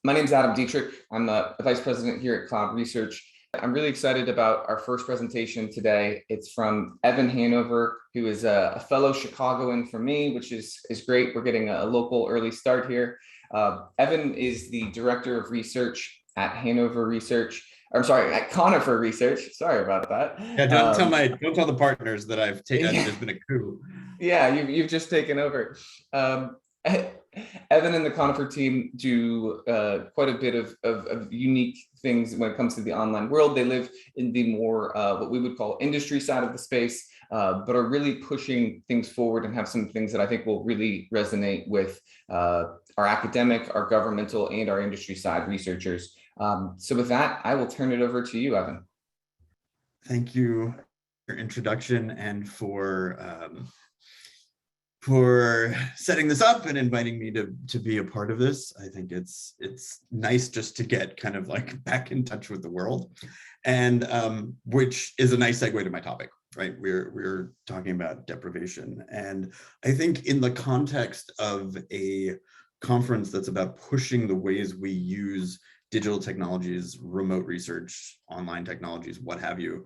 My name is Adam Dietrich. I'm the Vice President here at Cloud Research. I'm really excited about our first presentation today. It's from Evan Hanover, who is a fellow Chicagoan for me, which is great. We're getting a local early start here. Evan is the Director of Research at Hanover Research. I'm sorry, at Conifer Research. Sorry about that. Yeah, don't tell the partners that I've taken. Yeah. There's been a coup. Yeah, you've just taken over. Evan and the Conifer team do quite a bit of unique things when it comes to the online world. They live in the more what we would call industry side of the space, but are really pushing things forward and have some things that I think will really resonate with our academic, our governmental, and our industry side researchers. So with that, I will turn it over to you, Evan. Thank you for your introduction and for setting this up and inviting me to be a part of this. I think it's nice just to get kind of like back in touch with the world, and which is a nice segue to my topic, right? We're talking about deprivation, and I think in the context of a conference that's about pushing the ways we use digital technologies, remote research, online technologies, what have you,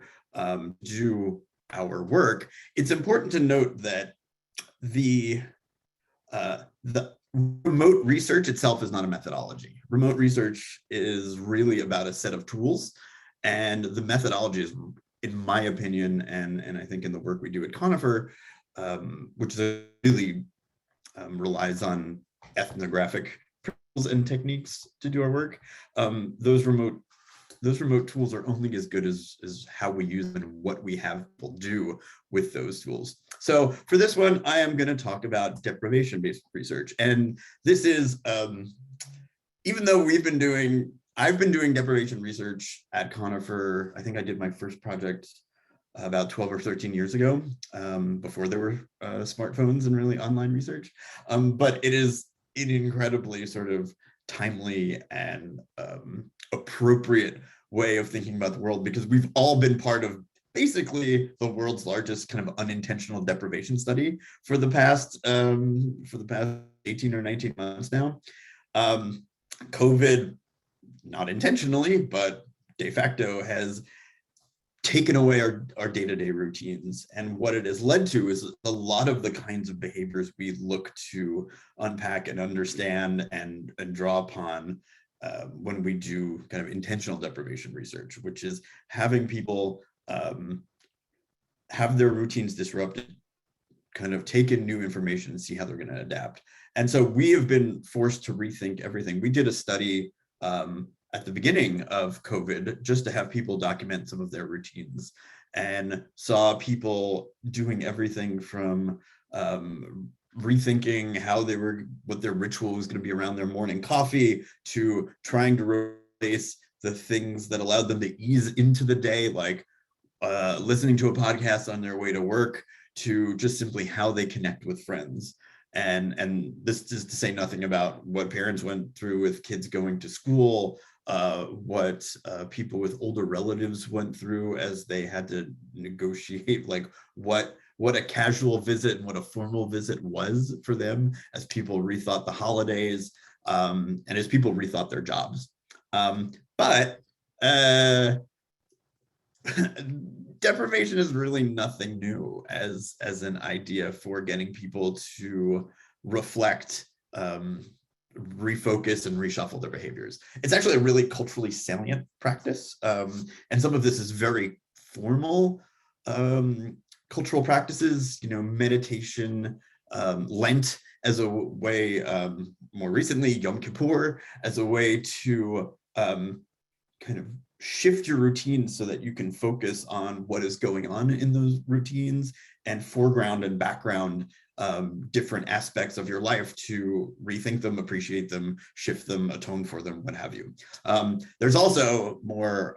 do our work, it's important to note that the remote research itself is not a methodology. Remote research is really about a set of tools, and the methodology is, in my opinion, and I think in the work we do at Conifer, which really relies on ethnographic principles and techniques to do our work. Those remote tools are only as good as how we use them and what we have people do with those tools. So for this one, I am going to talk about deprivation-based research. And this is, even though I've been doing deprivation research at Conifer. I think I did my first project about 12 or 13 years ago, before there were smartphones and really online research. But it is an incredibly sort of timely and appropriate way of thinking about the world, because we've all been part of basically the world's largest kind of unintentional deprivation study for the past 18 or 19 months now. COVID, not intentionally, but de facto, has taken away our day-to-day routines. And what it has led to is a lot of the kinds of behaviors we look to unpack and understand and draw upon when we do kind of intentional deprivation research, which is having people have their routines disrupted, kind of take in new information and see how they're going to adapt. And so we have been forced to rethink everything. We did a study at the beginning of COVID just to have people document some of their routines, and saw people doing everything from rethinking what their ritual was going to be around their morning coffee, to trying to replace the things that allowed them to ease into the day, like listening to a podcast on their way to work, to just simply how they connect with friends. And this is to say nothing about what parents went through with kids going to school, what people with older relatives went through as they had to negotiate like what a casual visit and what a formal visit was for them, as people rethought the holidays, and as people rethought their jobs. But deprivation is really nothing new as an idea for getting people to reflect, refocus, and reshuffle their behaviors. It's actually a really culturally salient practice, and some of this is very formal cultural practices, meditation, Lent as a way, more recently Yom Kippur, as a way to kind of shift your routines so that you can focus on what is going on in those routines, and foreground and background different aspects of your life to rethink them, appreciate them, shift them, atone for them, what have you. There's also more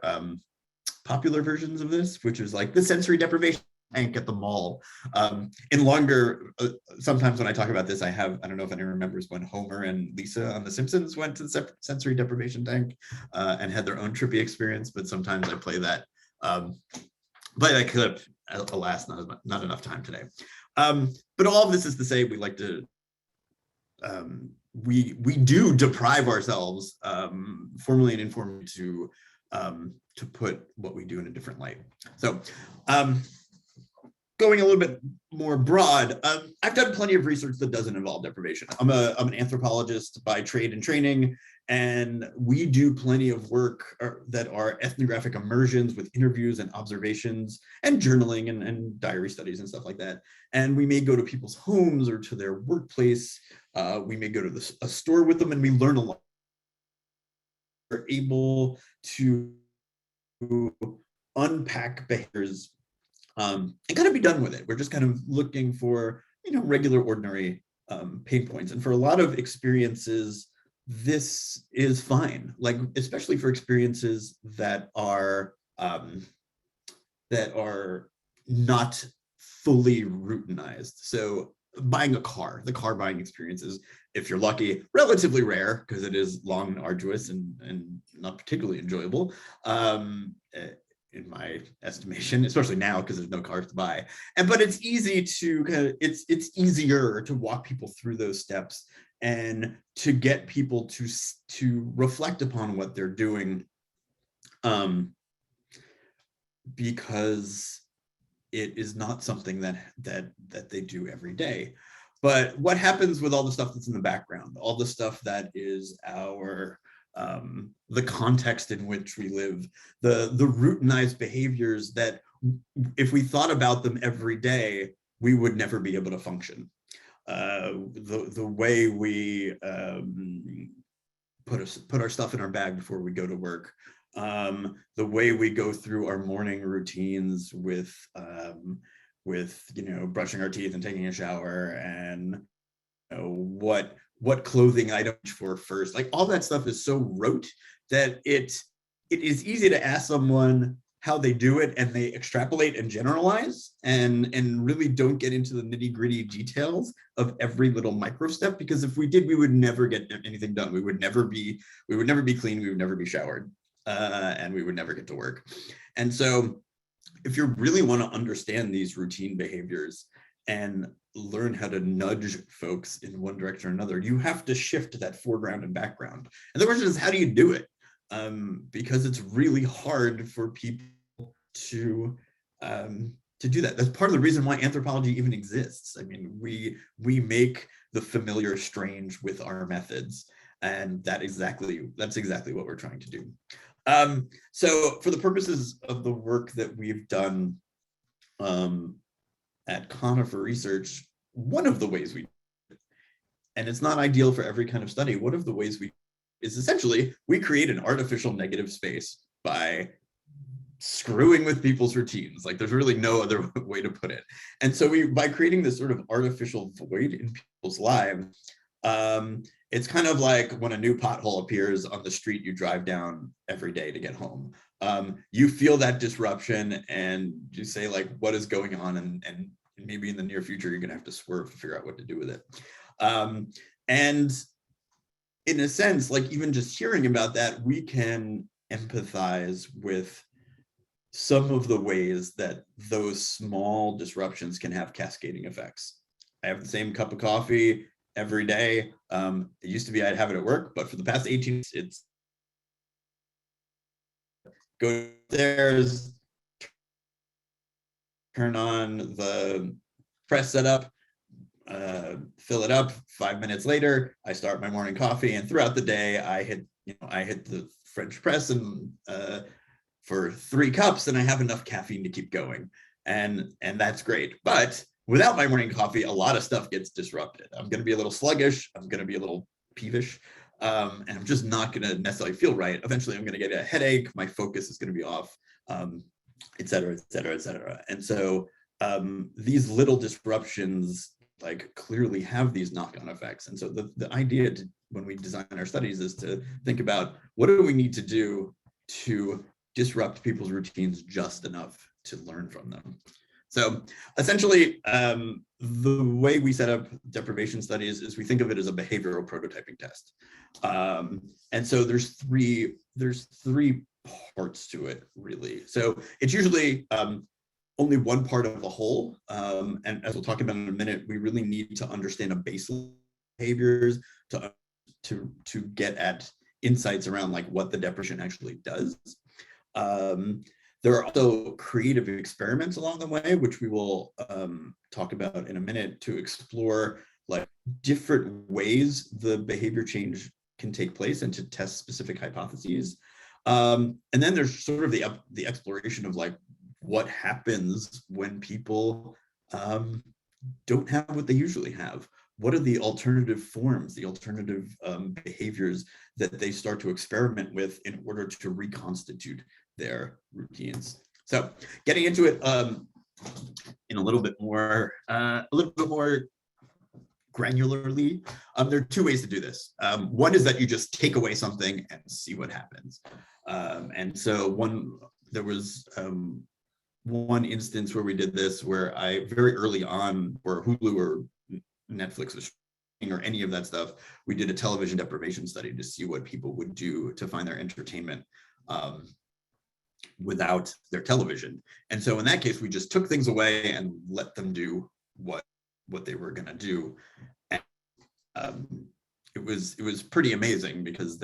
popular versions of this, which is like the sensory deprivation tank at the mall. In longer, sometimes when I talk about this, I don't know if anyone remembers when Homer and Lisa on The Simpsons went to the sensory deprivation tank and had their own trippy experience, but sometimes I play that clip. Alas, not enough time today. But all of this is to say, we like to we do deprive ourselves, formally and informally, to put what we do in a different light. So going a little bit more broad, I've done plenty of research that doesn't involve deprivation. I'm an anthropologist by trade and training, and we do plenty of work that are ethnographic immersions with interviews and observations and journaling and diary studies and stuff like that. And we may go to people's homes or to their workplace. We may go to a store with them, and we learn a lot. We're able to unpack behaviors and kind of be done with it. We're just kind of looking for, regular, ordinary pain points. And for a lot of experiences, this is fine. Like, especially for experiences that are not fully routinized. So buying a car, the car buying experience is, if you're lucky, relatively rare, because it is long and arduous and not particularly enjoyable. In my estimation, especially now because there's no cars to buy. But it's easy to it's easier to walk people through those steps and to get people to reflect upon what they're doing, because it is not something that they do every day. But what happens with all the stuff that's in the background, all the stuff that is the context in which we live, the routinized behaviors that, if we thought about them every day, we would never be able to function. The way we put our stuff in our bag before we go to work, the way we go through our morning routines with brushing our teeth and taking a shower, and what clothing item for first, like all that stuff is so rote that it is easy to ask someone how they do it, and they extrapolate and generalize and really don't get into the nitty-gritty details of every little micro step, because if we did, we would never get anything done. We would never be clean, we would never be showered, and we would never get to work. And so if you really want to understand these routine behaviors and learn how to nudge folks in one direction or another, you have to shift that foreground and background. And the question is, how do you do it? Because it's really hard for people to do that. That's part of the reason why anthropology even exists. I mean, we make the familiar strange with our methods, and that's exactly what we're trying to do. So for the purposes of the work that we've done at Conifer Research, one of the ways we, and it's not ideal for every kind of study, one of the ways we is essentially we create an artificial negative space by screwing with people's routines. Like, there's really no other way to put it. And so by creating this sort of artificial void in people's lives, it's kind of like when a new pothole appears on the street you drive down every day to get home. You feel that disruption and you say, like, what is going on? And maybe in the near future, you're gonna have to swerve to figure out what to do with it. And in a sense, like, even just hearing about that, we can empathize with some of the ways that those small disruptions can have cascading effects. I have the same cup of coffee every day. It used to be I'd have it at work, but for the past 18 months, it's go upstairs, turn on the press setup, fill it up. 5 minutes later, I start my morning coffee, and throughout the day, I hit the French press and for 3 cups, and I have enough caffeine to keep going, and that's great. But without my morning coffee, a lot of stuff gets disrupted. I'm going to be a little sluggish. I'm going to be a little peevish, and I'm just not going to necessarily feel right. Eventually, I'm going to get a headache. My focus is going to be off, et cetera, et cetera, et cetera. And so these little disruptions, like, clearly have these knock-on effects. And so the idea when we design our studies is to think about, what do we need to do to disrupt people's routines just enough to learn from them. So essentially, the way we set up deprivation studies is we think of it as a behavioral prototyping test. And so there's three parts to it, really. So it's usually only one part of the whole. And as we'll talk about in a minute, we really need to understand a baseline behaviors to to get at insights around like what the deprivation actually does. There are also creative experiments along the way, which we will talk about in a minute, to explore like different ways the behavior change can take place and to test specific hypotheses. And then there's sort of the exploration of like what happens when people don't have what they usually have. What are the alternative forms, the alternative behaviors that they start to experiment with in order to reconstitute their routines? So getting into it in a little bit more granularly, there are two ways to do this. One is that you just take away something and see what happens. And so there was one instance where we did this, where I very early on, where Hulu or Netflix was streaming or any of that stuff, we did a television deprivation study to see what people would do to find their entertainment without their television. And so in that case, we just took things away and let them do what they were going to do. And it was pretty amazing, because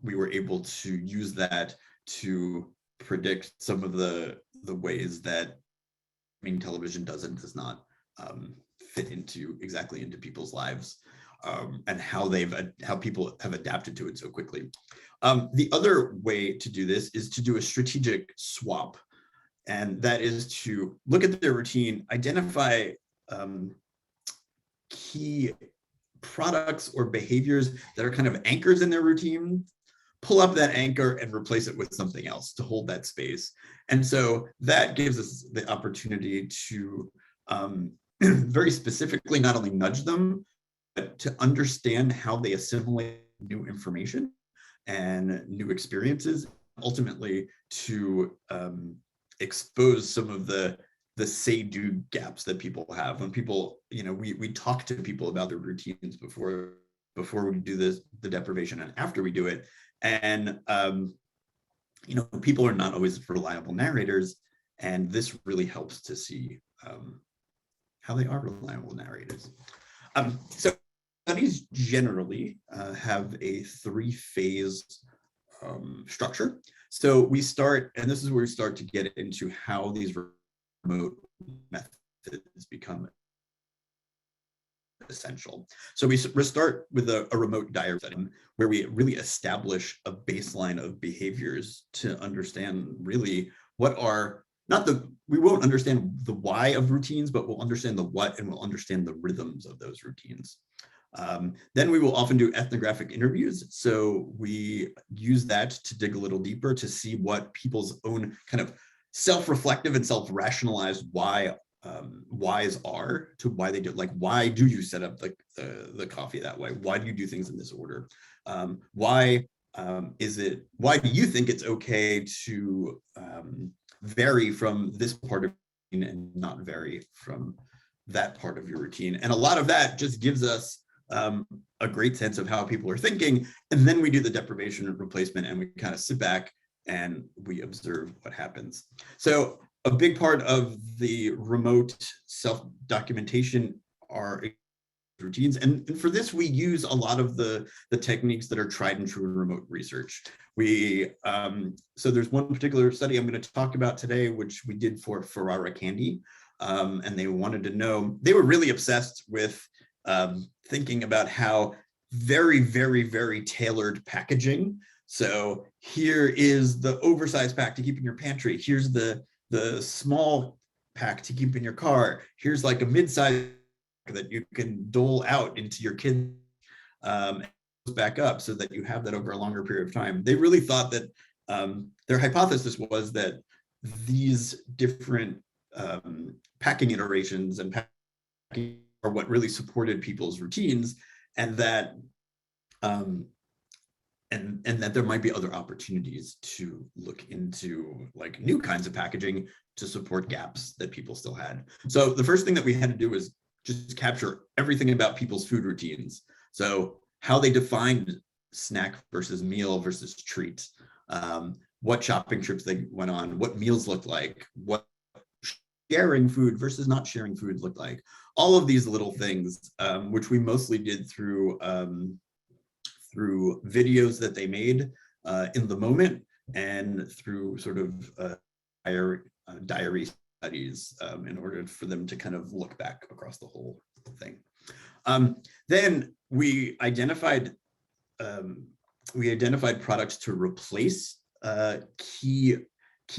we were able to use that to predict some of the ways that television does not fit exactly into people's lives, and how people have adapted to it so quickly. The other way to do this is to do a strategic swap, and that is to look at their routine, identify key products or behaviors that are kind of anchors in their routine, pull up that anchor and replace it with something else to hold that space. And so that gives us the opportunity to very specifically not only nudge them, but to understand how they assimilate new information and new experiences, ultimately to expose some of the say-do gaps that people have. When people, we talk to people about their routines before we do the deprivation and after we do it. And, people are not always reliable narrators, and this really helps to see how they are reliable narrators. So studies generally have a 3-phase structure. So we start, and this is where we start to get into how these remote methods become essential. So we start with a remote diary setting, where we really establish a baseline of behaviors to understand really what are we won't understand the why of routines, but we'll understand the what, and we'll understand the rhythms of those routines. Then we will often do ethnographic interviews. So we use that to dig a little deeper to see what people's own kind of self-reflective and self-rationalized whys are to why they do, like, why do you set up the coffee that way? Why do you do things in this order? Why do you think it's okay to vary from this part of your routine and not vary from that part of your routine? And a lot of that just gives us a great sense of how people are thinking. And then we do the deprivation and replacement, and we kind of sit back and we observe what happens. So a big part of the remote self-documentation are routines. And for this, we use a lot of the techniques that are tried and true in remote research. So there's one particular study I'm going to talk about today, which we did for Ferrara Candy. And they wanted to know, they were really obsessed with thinking about how very, very, very tailored packaging. So here is the oversized pack to keep in your pantry. Here's the small pack to keep in your car. Here's like a mid-size that you can dole out into your kids back up, so that you have that over a longer period of time. They really thought that their hypothesis was that these different packing iterations and packing are what really supported people's routines, and that and that there might be other opportunities to look into like new kinds of packaging to support gaps that people still had. So the first thing that we had to do was just capture everything about people's food routines. So how they defined snack versus meal versus treat, what shopping trips they went on, what meals looked like, what sharing food versus not sharing food looked like. All of these little things, which we mostly did through through videos that they made in the moment and through sort of diary studies in order for them to kind of look back across the whole thing. Then we identified products to replace key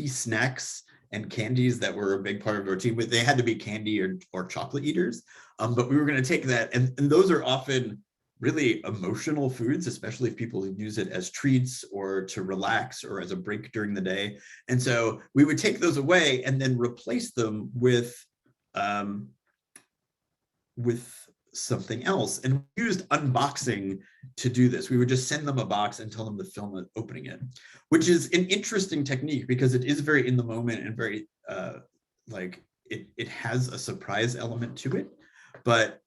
snacks and candies that were a big part of our team. But they had to be candy or chocolate eaters. But we were going to take that, and those are often really emotional foods, especially if people use it as treats or to relax or as a break during the day. And so we would take those away and then replace them with something else. And we used unboxing to do this. We would just send them a box and tell them to film it opening it, which is an interesting technique because it is very in the moment and very like it has a surprise element to it, but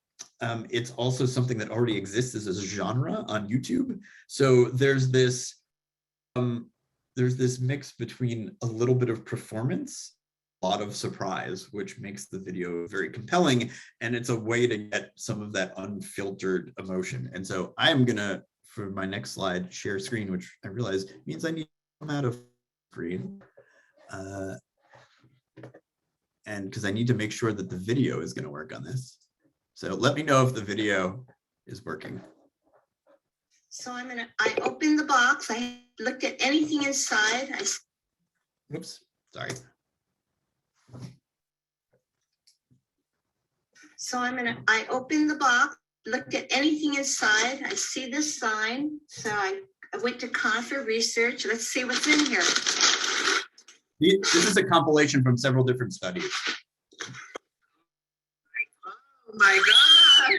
it's also something that already exists as a genre on YouTube. So there's this mix between a little bit of performance, a lot of surprise, which makes the video very compelling, and it's a way to get some of that unfiltered emotion. And so I'm gonna, for my next slide, share screen, which I realize means I need to come out of screen, and because I need to make sure that the video is going to work on this. So let me know if the video is working. So I opened the box. I looked at anything inside. Oops, sorry. So I opened the box, looked at anything inside. I see this sign. So I went to Conifer Research. Let's see what's in here. This is a compilation from several different studies. Oh my gosh.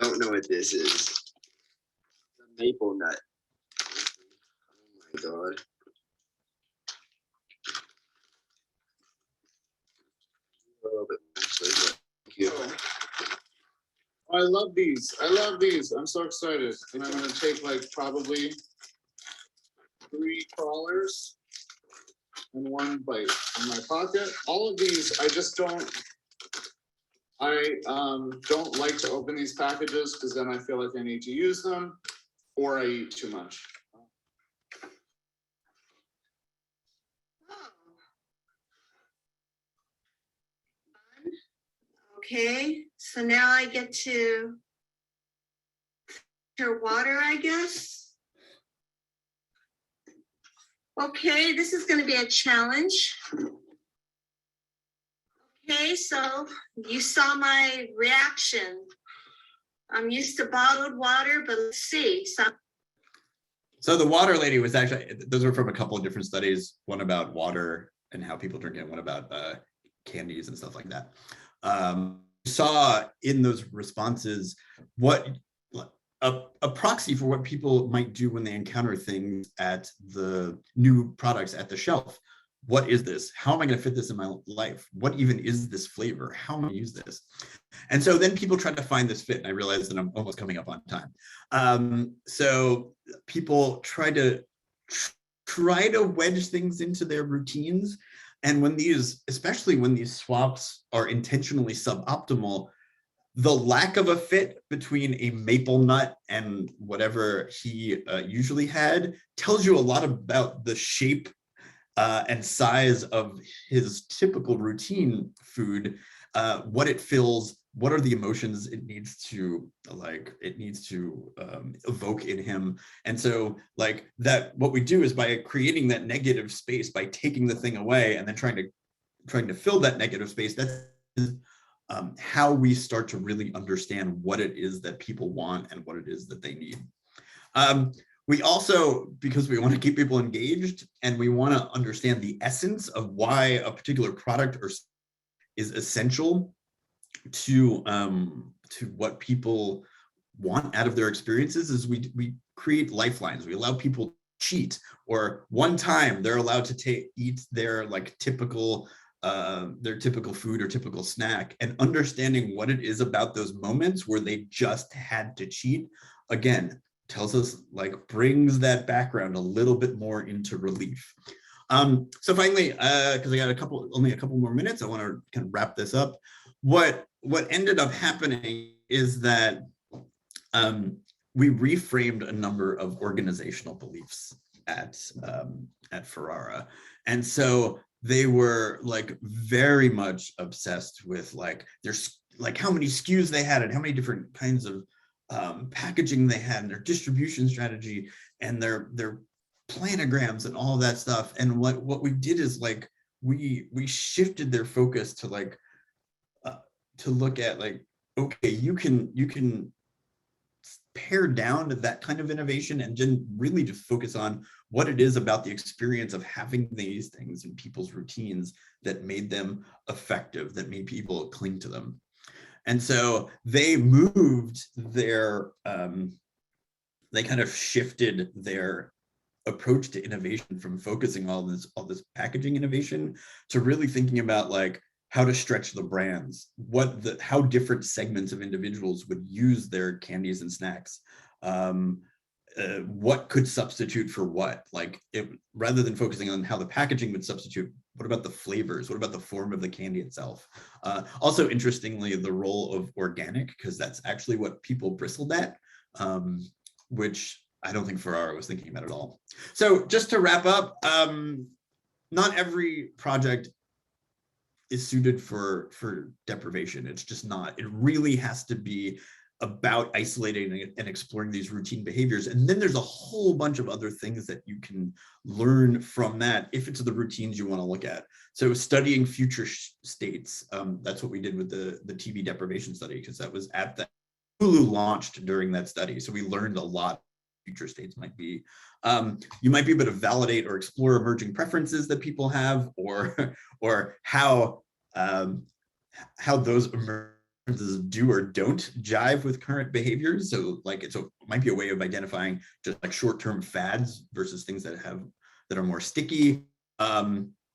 I don't know what this is. The maple nut. Oh my god. A little bit actually, but thank you. I love these. I love these. I'm so excited. And I'm gonna take like probably 3 crawlers and 1 bite in my pocket. All of these, I just don't like to open these packages because then I feel like I need to use them or I eat too much. Okay, so now I get to filter water, I guess. Okay, this is going to be a challenge. Okay, so you saw my reaction. I'm used to bottled water, but let's see. So the water lady was actually, those were from a couple of different studies, one about water and how people drink it, one about candies and stuff like that. Saw in those responses what a proxy for what people might do when they encounter things at the new products at the shelf. What is this? How am I going to fit this in my life? What even is this flavor? How am I going to use this? And so then people try to find this fit, and I realize that I'm almost coming up on time. So people try to wedge things into their routines. And when these, especially when these swaps are intentionally suboptimal, the lack of a fit between a maple nut and whatever he usually had tells you a lot about the shape and size of his typical routine food, what it fills, what are the emotions it needs to evoke in him. And so like that, what we do is by creating that negative space, by taking the thing away and then trying to fill that negative space, that's how we start to really understand what it is that people want and what it is that they need. We also, because we want to keep people engaged and we want to understand the essence of why a particular product is essential to what people want out of their experiences, is we create lifelines. We allow people to cheat, or one time they're allowed to eat their typical food or typical snack, and understanding what it is about those moments where they just had to cheat, again, tells us, brings that background a little bit more into relief. So finally, because I got only a couple more minutes, I want to kind of wrap this up. What what ended up happening is that we reframed a number of organizational beliefs at Ferrara. And so they were like very much obsessed with like there's like how many SKUs they had and how many different kinds of packaging they had and their distribution strategy and their planograms and all of that stuff. And what we did is like we shifted their focus to like to look at like, okay, you can pare down to that kind of innovation and then really just focus on what it is about the experience of having these things in people's routines that made them effective, that made people cling to them. And so they moved their, they kind of shifted their approach to innovation from focusing all this packaging innovation to really thinking about like how to stretch the brands, how different segments of individuals would use their candies and snacks, what could substitute for what, like rather than focusing on how the packaging would substitute, what about the flavors? What about the form of the candy itself? Also, interestingly, the role of organic, because that's actually what people bristled at, which I don't think Ferrara was thinking about at all. So just to wrap up, not every project is suited for deprivation. It's just not. It really has to be about isolating and exploring these routine behaviors. And then there's a whole bunch of other things that you can learn from that if it's the routines you want to look at. So studying future states, that's what we did with the TB deprivation study, because that was at the Hulu launched during that study. So we learned a lot future states might be. You might be able to validate or explore emerging preferences that people have, or how those emergences do or don't jive with current behaviors. So like it might be a way of identifying just like short-term fads versus things that are more sticky,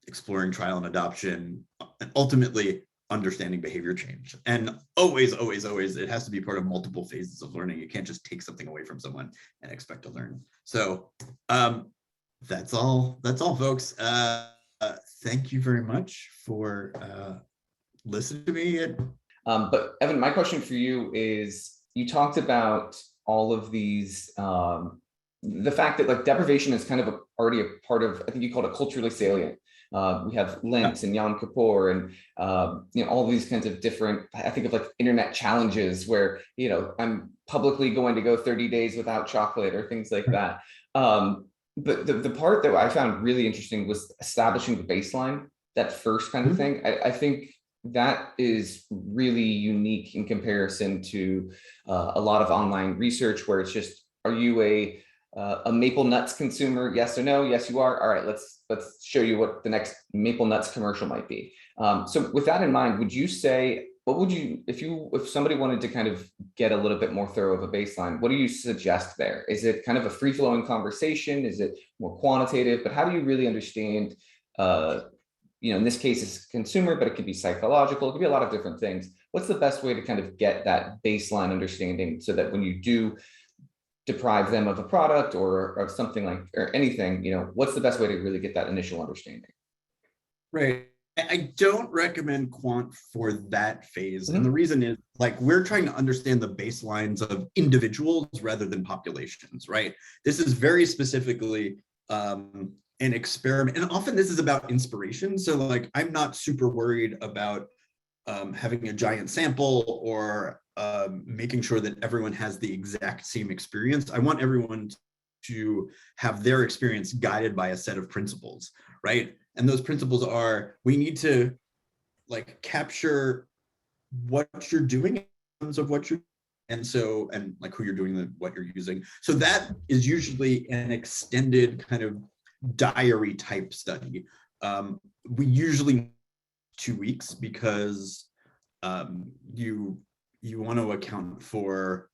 exploring trial and adoption, and ultimately understanding behavior change. And always, it has to be part of multiple phases of learning. You can't just take something away from someone and expect to learn. So that's all, folks. Thank you very much for listening to me. But Evan, my question for you is, you talked about all of these, the fact that like deprivation is kind of already a part of, I think you called it culturally salient. We have Lent and Yom Kippur and all these kinds of different, I think of like internet challenges where, I'm publicly going to go 30 days without chocolate or things like that. But the part that I found really interesting was establishing the baseline, that first kind of thing. I think that is really unique in comparison to a lot of online research where it's just, are you a maple nuts consumer? Yes or no? Yes, you are. All right, let's show you what the next maple nuts commercial might be. So with that in mind, would you say, what would you, if somebody wanted to kind of get a little bit more thorough of a baseline, what do you suggest there? Is it kind of a free flowing conversation? Is it more quantitative? But how do you really understand, in this case it's consumer, but it could be psychological, it could be a lot of different things. What's the best way to kind of get that baseline understanding so that when you do deprive them of a product or of something like, or anything, what's the best way to really get that initial understanding? Right. I don't recommend quant for that phase. And the reason is like, we're trying to understand the baselines of individuals rather than populations, right? This is very specifically an experiment. And often this is about inspiration. So like, I'm not super worried about having a giant sample or making sure that everyone has the exact same experience. I want everyone to have their experience guided by a set of principles, right? And those principles are, we need to like capture what you're doing in terms of what you're, and like who you're doing, what you're using. So that is usually an extended kind of diary type study. We usually 2 weeks because you want to account for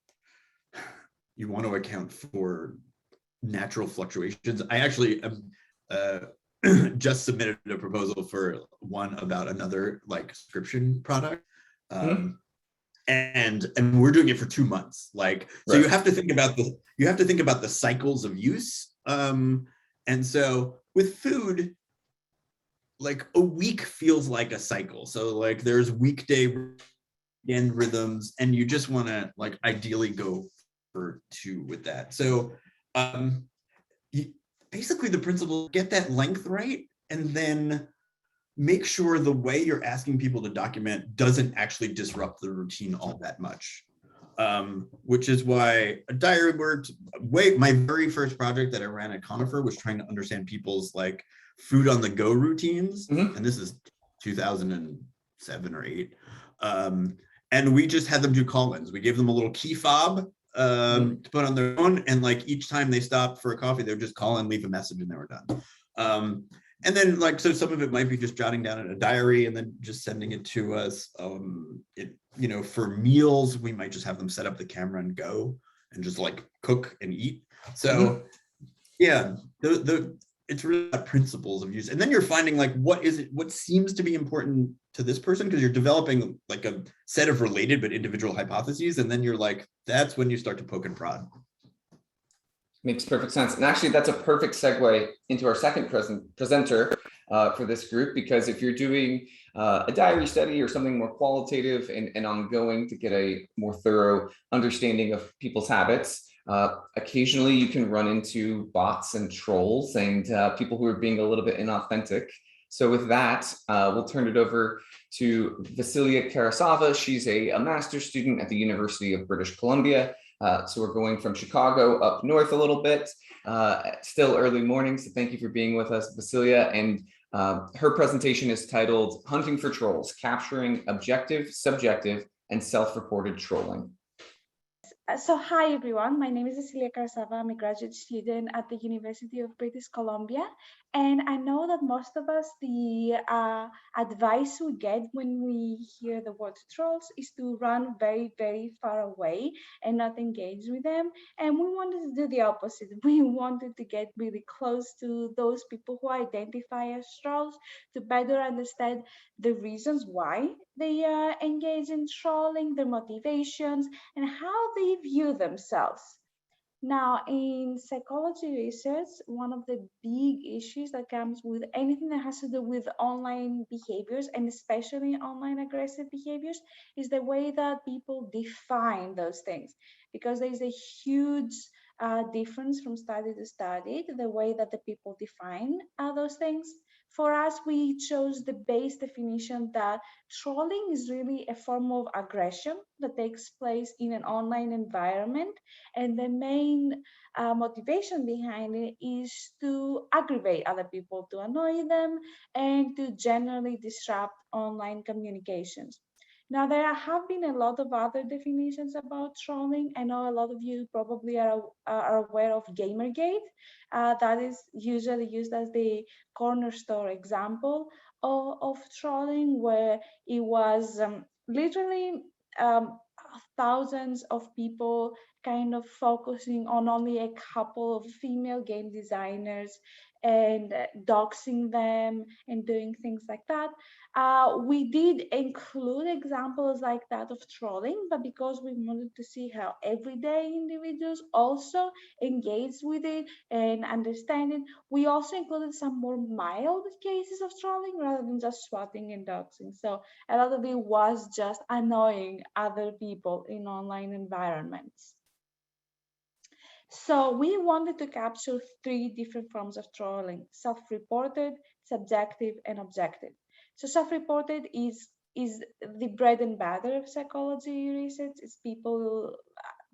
natural fluctuations. I actually just submitted a proposal for one about another like subscription product, and we're doing it for 2 months. Like, so right. You have to think about the cycles of use. And so with food, like a week feels like a cycle. So like there's weekday end rhythms, and you just want to like ideally go for 2 with that. So basically the principle, get that length right, and then make sure the way you're asking people to document doesn't actually disrupt the routine all that much. Which is why a diary worked. My very first project that I ran at Conifer was trying to understand people's like food on the go routines. And this is 2007 or 8. And we just had them do call-ins. We gave them a little key fob to put on their phone, and like each time they stopped for a coffee, they would just call and leave a message and they were done. And then like, so some of it might be just jotting down in a diary and then just sending it to us. You know, for meals, we might just have them set up the camera and go and just like cook and eat. So yeah, it's really about principles of use. And then you're finding like, what seems to be important to this person, because you're developing like a set of related but individual hypotheses. And then you're like, that's when you start to poke and prod. Makes perfect sense. And actually, that's a perfect segue into our second presenter for this group, because if you're doing a diary study or something more qualitative and ongoing to get a more thorough understanding of people's habits, occasionally you can run into bots and trolls and people who are being a little bit inauthentic. So with that, we'll turn it over to Vasilia Karasava. She's a master's student at the University of British Columbia. So we're going from Chicago up north a little bit, still early morning. So thank you for being with us, Vasilia. And her presentation is titled Hunting for Trolls, Capturing Objective, Subjective, and Self-Reported Trolling. So hi everyone, my name is Vasilia Karasava. I'm a graduate student at the University of British Columbia, and I know that most of us, the advice we get when we hear the word trolls is to run very, very far away and not engage with them. And we wanted to do the opposite. We wanted to get really close to those people who identify as trolls to better understand the reasons why they engage in trolling, their motivations, and how they view themselves. Now, in psychology research, one of the big issues that comes with anything that has to do with online behaviors, and especially online aggressive behaviors, is the way that people define those things. Because there's a huge difference from study to study, the way that the people define those things. For us, we chose the base definition that trolling is really a form of aggression that takes place in an online environment. And the main motivation behind it is to aggravate other people, to annoy them, and to generally disrupt online communications. Now, there have been a lot of other definitions about trolling. I know a lot of you probably are aware of Gamergate. That is usually used as the corner store example of trolling, where it was literally thousands of people kind of focusing on only a couple of female game designers and doxing them and doing things like that. We did include examples like that of trolling, but because we wanted to see how everyday individuals also engage with it and understand it, we also included some more mild cases of trolling rather than just swatting and doxing. So a lot of it was just annoying other people in online environments. So we wanted to capture 3 different forms of trolling: self-reported, subjective, and objective. So self-reported is the bread and butter of psychology research. It's people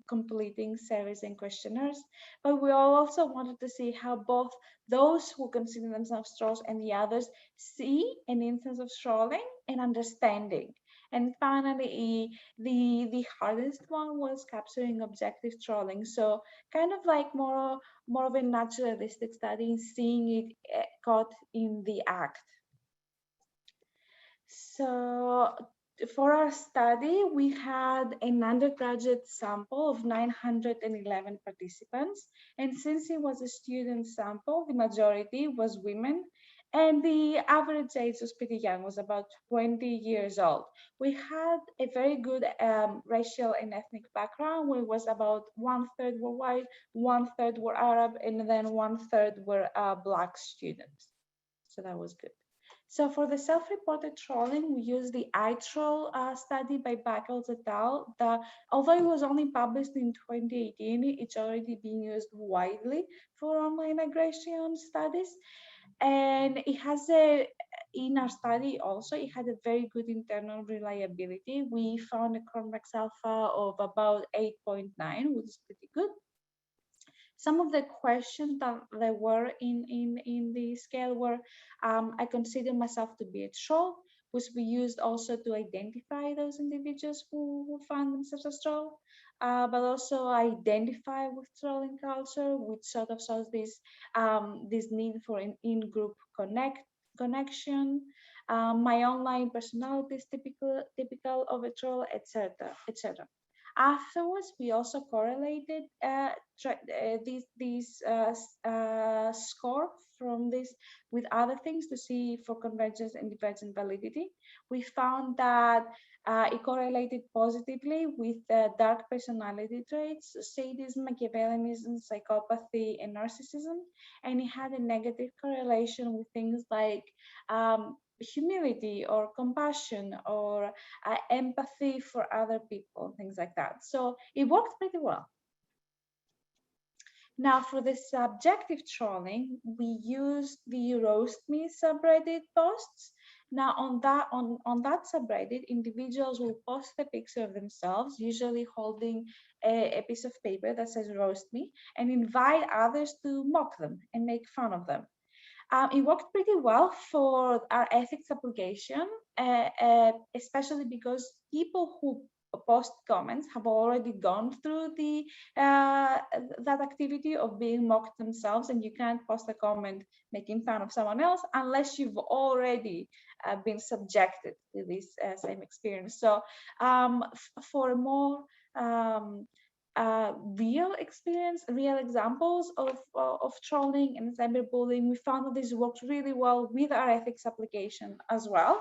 completing surveys and questionnaires. But we also wanted to see how both those who consider themselves trolls and the others see an instance of trolling and understanding. And finally, the hardest one was capturing objective trolling. So kind of like more of a naturalistic study, seeing it caught in the act. So for our study, we had an undergraduate sample of 911 participants. And since it was a student sample, the majority was women. And the average age was pretty young, was about 20 years old. We had a very good racial and ethnic background, where it was about 1/3 were white, 1/3 were Arab, and then 1/3 were Black students. So that was good. So for the self-reported trolling, we use the iTroll study by Buckles et al. Although it was only published in 2018, it's already being used widely for online aggression studies. And it has in our study also, it had a very good internal reliability. We found a Cronbach's alpha of about 8.9, which is pretty good. Some of the questions that there were in the scale were, I consider myself to be a troll, which we used also to identify those individuals who found themselves as troll, but also identify with trolling culture, which sort of shows this need for an in-group connection. My online personality is typical of a troll, etc., etc. Afterwards, we also correlated score from this with other things to see for convergence and divergent validity. We found that it correlated positively with dark personality traits, sadism, Machiavellianism, psychopathy, and narcissism, and it had a negative correlation with things like humility or compassion or empathy for other people, things like that. So it worked pretty well. Now for the subjective trolling, we used the roast me subreddit posts. Now on that subreddit, individuals will post a picture of themselves, usually holding a piece of paper that says roast me, and invite others to mock them and make fun of them. It worked pretty well for our ethics application, especially because people who post comments have already gone through that activity of being mocked themselves, and you can't post a comment making fun of someone else unless you've already been subjected to this same experience. So for a more real experience, real examples of trolling and cyberbullying, we found that this works really well with our ethics application as well,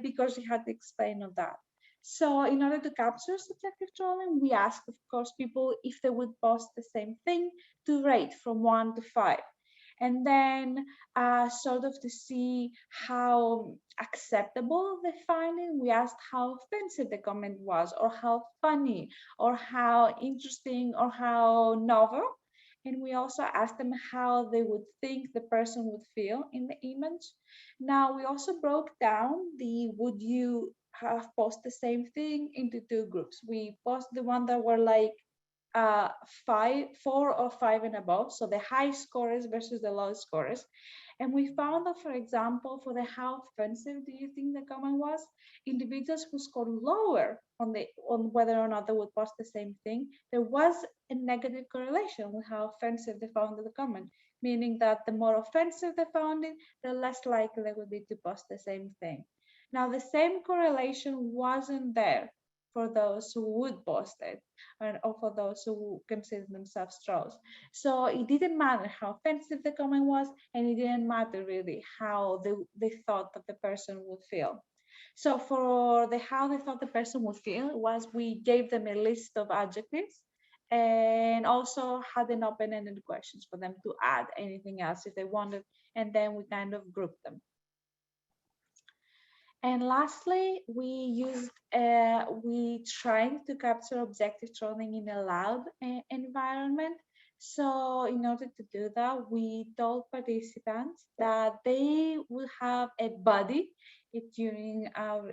because we had to explain on that. So in order to capture subjective trolling, we asked, of course, people if they would post the same thing to rate from 1 to 5. And then sort of to see how acceptable they find it, we asked how offensive the comment was, or how funny, or how interesting, or how novel. And we also asked them how they would think the person would feel in the image. Now, we also broke down the would you have post the same thing into 2 groups. We posted the one that were like 4 or 5 and above, so the high scorers versus the low scorers. And we found that, for example, for the how offensive do you think the comment was, individuals who scored lower on whether or not they would post the same thing, there was a negative correlation with how offensive they found the comment, meaning that the more offensive they found it, the less likely they would be to post the same thing. Now, the same correlation wasn't there for those who would post it, or for those who consider themselves trolls. So it didn't matter how offensive the comment was, and it didn't matter really how they thought that the person would feel. So for how they thought the person would feel was we gave them a list of adjectives and also had an open-ended questions for them to add anything else if they wanted, and then we kind of grouped them. And lastly, we tried to capture objective trolling in a loud environment. So in order to do that, we told participants that they would have a buddy during our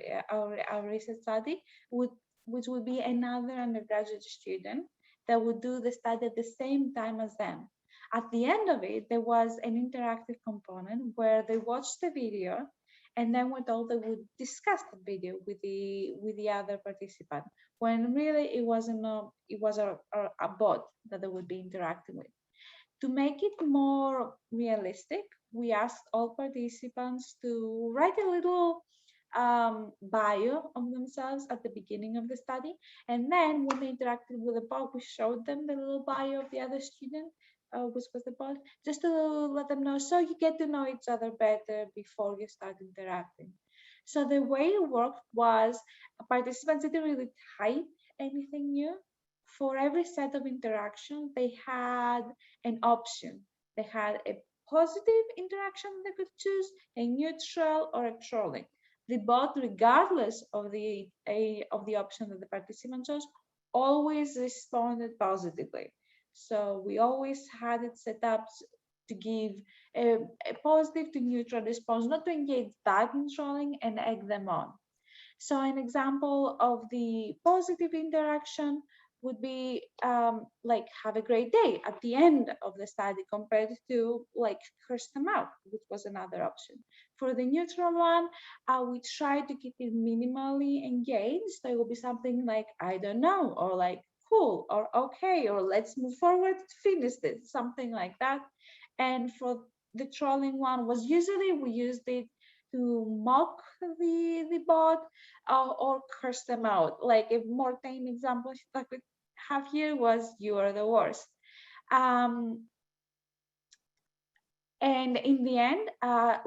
research study, which would be another undergraduate student that would do the study at the same time as them. At the end of it, there was an interactive component where they watched the video, and then we're told they would discuss the video with the other participant, when really it was a bot that they would be interacting with. To make it more realistic, we asked all participants to write a little bio of themselves at the beginning of the study, and then when they interacted with the bot, we showed them the little bio of the other student, which was the bot, just to let them know, so you get to know each other better before you start interacting. So the way it worked was participants didn't really type anything new. For every set of interaction, they had an option. They had a positive interaction they could choose, a neutral, or a trolling. The bot, regardless of the option that the participant chose, always responded positively. So we always had it set up to give a positive to neutral response, not to engage back in trolling and egg them on. So an example of the positive interaction would be like have a great day at the end of the study, compared to like curse them out, which was another option. For the neutral one, we try to keep it minimally engaged. So it will be something like, I don't know, or like cool, or okay, or let's move forward to finish this, something like that. And for the trolling one was usually we used it to mock the bot, or curse them out. Like a more tame example I could have here was "you are the worst." And in the end,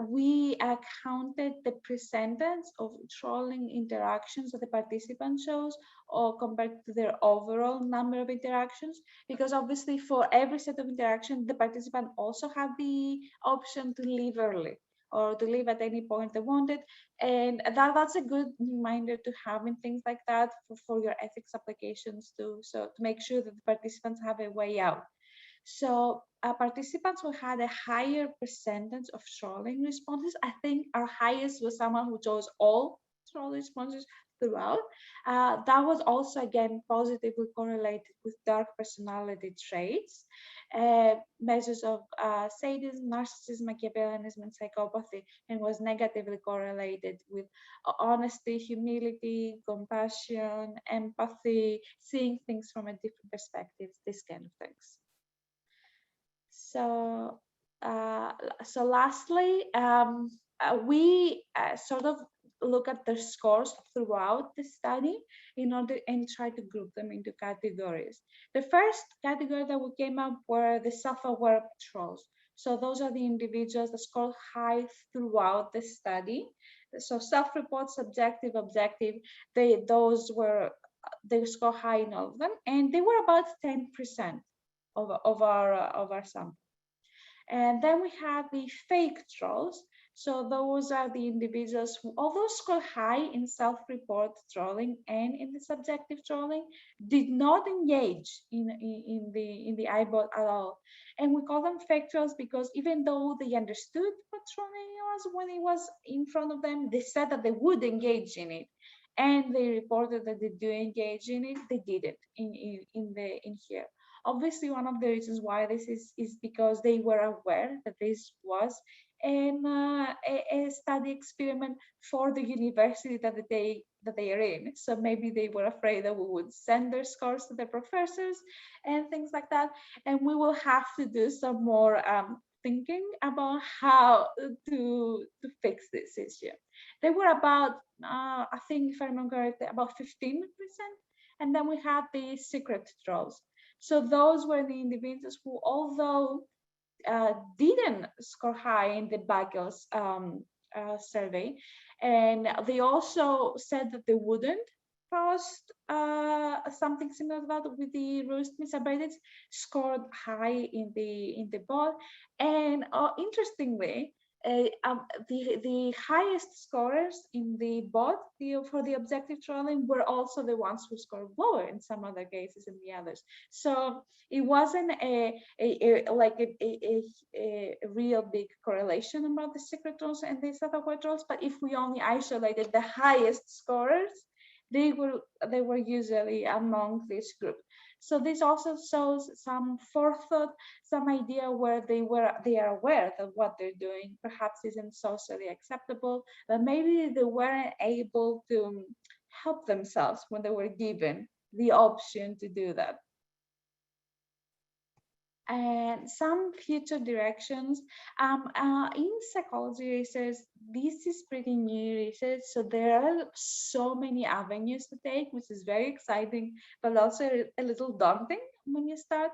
we counted the percentage of trolling interactions that the participant chose, or compared to their overall number of interactions, because obviously for every set of interaction, the participant also had the option to leave early or to leave at any point they wanted. And that's a good reminder to have in things like that for your ethics applications too. So to make sure that the participants have a way out. So participants who had a higher percentage of trolling responses, I think our highest was someone who chose all troll responses throughout. That was also, again, positively correlated with dark personality traits, measures of sadism, narcissism, Machiavellianism, and psychopathy, and was negatively correlated with honesty, humility, compassion, empathy, seeing things from a different perspective, these kind of things. So, lastly, we sort of look at the scores throughout the study in order and try to group them into categories. The first category that we came up were the self-aware trolls. So those are the individuals that scored high throughout the study. So self-report, subjective, objective, they score high in all of them, and they were about 10% of our sample. And then we have the fake trolls. So those are the individuals who, although score high in self-report trolling and in the subjective trolling, did not engage in the iBot at all. And we call them fake trolls because even though they understood what trolling was when it was in front of them, they said that they would engage in it. And they reported that they do engage in it, they didn't in here. Obviously, one of the reasons why this is because they were aware that this was a study experiment for the university that they are in. So maybe they were afraid that we would send their scores to their professors and things like that. And we will have to do some more thinking about how to fix this issue. They were about, I think if I remember correctly, about 15%. And then we had the secret trolls. So those were the individuals who, although didn't score high in the Bagels survey, and they also said that they wouldn't post something similar to that with the Roost misabraded, scored high in the bot. And interestingly, the highest scorers in the bot for the objective trolling were also the ones who scored lower in some other cases than the others. So it wasn't a real big correlation about the secret trolls and the self-aware trolls. But if we only isolated the highest scorers, they were usually among this group. So this also shows some forethought, some idea where they are aware that what they're doing perhaps isn't socially acceptable, but maybe they weren't able to help themselves when they were given the option to do that. And some future directions. In psychology research, this is pretty new research, so there are so many avenues to take, which is very exciting, but also a little daunting when you start.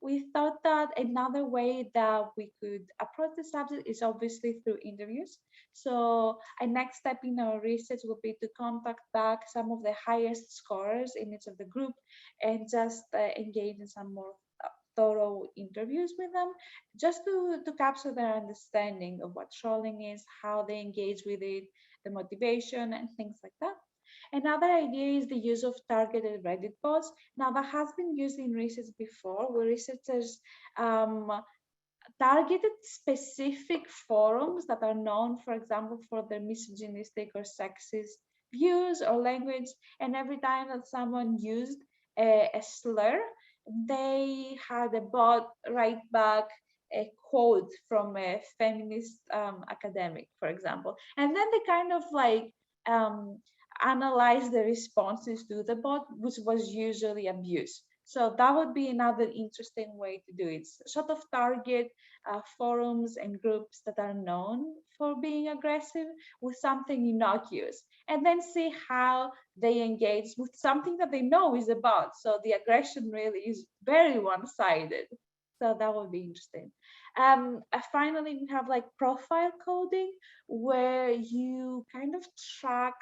We thought that another way that we could approach the subject is obviously through interviews. So a next step in our research will be to contact back some of the highest scorers in each of the group and just engage in some more thorough interviews with them, just to capture their understanding of what trolling is, how they engage with it, the motivation, and things like that. Another idea is the use of targeted Reddit bots. Now, that has been used in research before, where researchers targeted specific forums that are known, for example, for their misogynistic or sexist views or language. And every time that someone used a slur, they had a bot write back a quote from a feminist academic, for example. And then they kind of like analyze the responses to the bot, which was usually abuse. So that would be another interesting way to do it. Sort of target forums and groups that are known for being aggressive with something innocuous, and then see how they engage with something that they know is about. So the aggression really is very one-sided. So that would be interesting. Finally, we have like profile coding, where you kind of track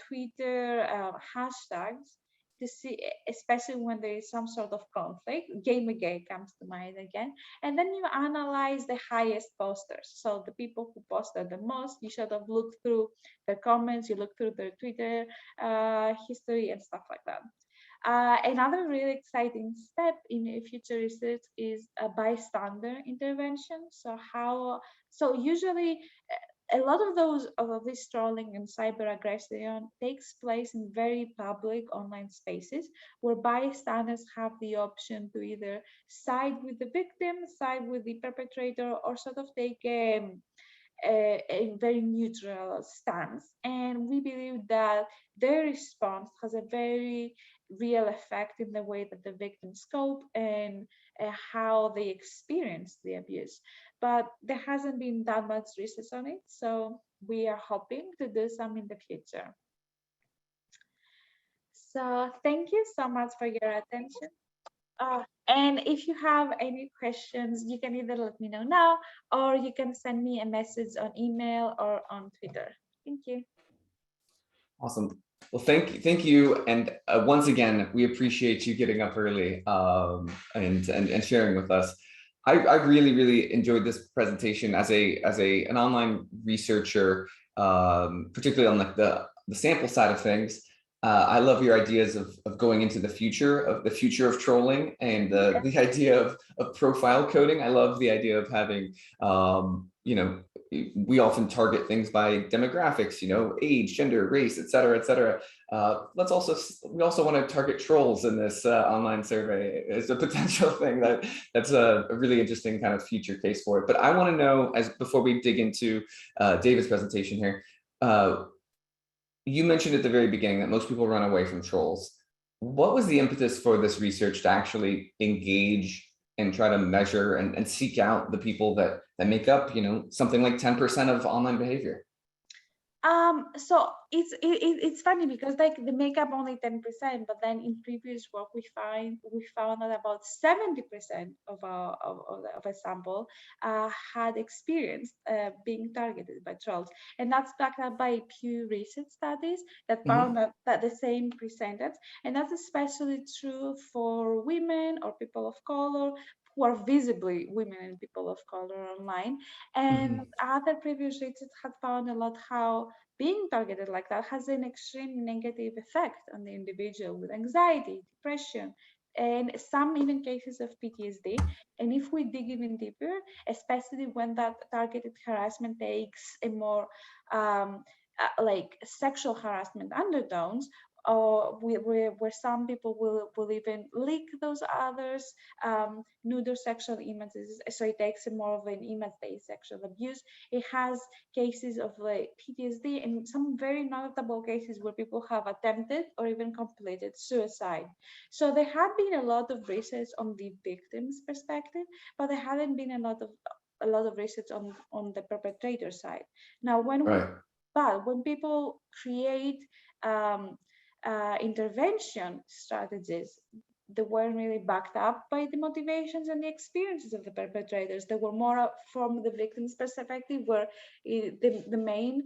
Twitter hashtags to see, especially when there is some sort of conflict. Gamergate comes to mind again. And then you analyze the highest posters. So the people who posted the most, you sort of look through their comments, you look through their Twitter history and stuff like that. Another really exciting step in future research is a bystander intervention. So usually a lot of this trolling and cyber aggression takes place in very public online spaces, where bystanders have the option to either side with the victim, side with the perpetrator, or sort of take a very neutral stance. And we believe that their response has a very real effect in the way that the victims cope and how they experience the abuse. But there hasn't been that much research on it, so we are hoping to do some in the future. So thank you so much for your attention. And if you have any questions, you can either let me know now, or you can send me a message on email or on Twitter. Thank you. Awesome. Well, thank you, and once again, we appreciate you getting up early and sharing with us. I really enjoyed this presentation as an online researcher, particularly on like the sample side of things. I love your ideas of going into the future of trolling, and the idea of profile coding. I love the idea of having, you know, we often target things by demographics, you know, age, gender, race, et cetera, et cetera. We also want to target trolls in this online survey as a potential thing that's a really interesting kind of future case for it. But I want to know, before we dig into David's presentation here, you mentioned at the very beginning that most people run away from trolls. What was the impetus for this research to actually engage and try to measure and seek out the people that make up, you know, something like 10% of online behavior? So it's funny because like they make up only 10%, but then in previous work we found that about 70% of a sample had experienced being targeted by trolls, and that's backed up by Pew Research studies that found that the same percentage, and that's especially true for women or people of color who are visibly women and people of color online. And other previous research had found a lot how being targeted like that has an extreme negative effect on the individual with anxiety, depression, and some even cases of PTSD. And if we dig even deeper, especially when that targeted harassment takes a more like sexual harassment undertones, or where some people will even leak those others nude or sexual images, so it takes more of an image-based sexual abuse. It has cases of like PTSD and some very notable cases where people have attempted or even completed suicide. So there have been a lot of research on the victim's perspective, but there hadn't been a lot of research on the perpetrator side. Now, when people create intervention strategies, they weren't really backed up by the motivations and the experiences of the perpetrators. They were more from the victim's perspective, where the main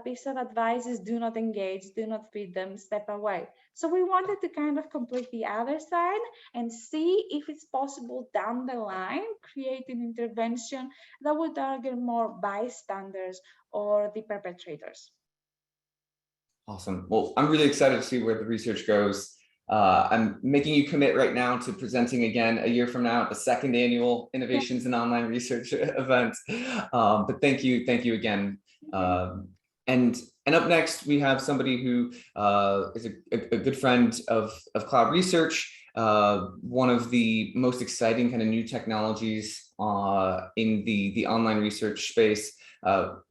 piece of advice is do not engage, do not feed them, step away. So we wanted to kind of complete the other side and see if it's possible down the line, create an intervention that would target more bystanders or the perpetrators. Awesome. Well, I'm really excited to see where the research goes. I'm making you commit right now to presenting again a year from now at the second annual Innovations in Online Research event. But thank you again. And up next, we have somebody who is a good friend of Cloud Research, one of the most exciting kind of new technologies in the online research space.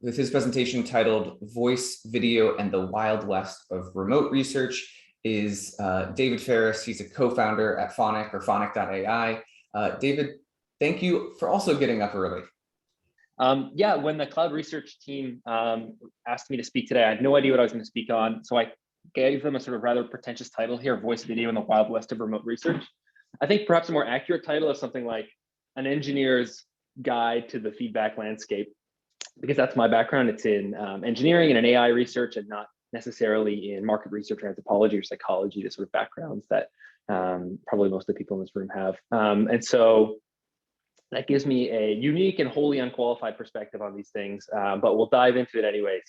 With his presentation titled Voice, Video, and the Wild West of Remote Research is David Ferris. He's a co-founder at Phonic, or Phonic.ai. David, thank you for also getting up early. Yeah, when the Cloud Research team asked me to speak today, I had no idea what I was going to speak on. So I gave them a sort of rather pretentious title here, Voice, Video, and the Wild West of Remote Research. I think perhaps a more accurate title is something like An Engineer's Guide to the Feedback Landscape, because that's my background. It's in engineering and in AI research, and not necessarily in market research or anthropology or psychology, the sort of backgrounds that probably most of the people in this room have. And so that gives me a unique and wholly unqualified perspective on these things, but we'll dive into it anyways.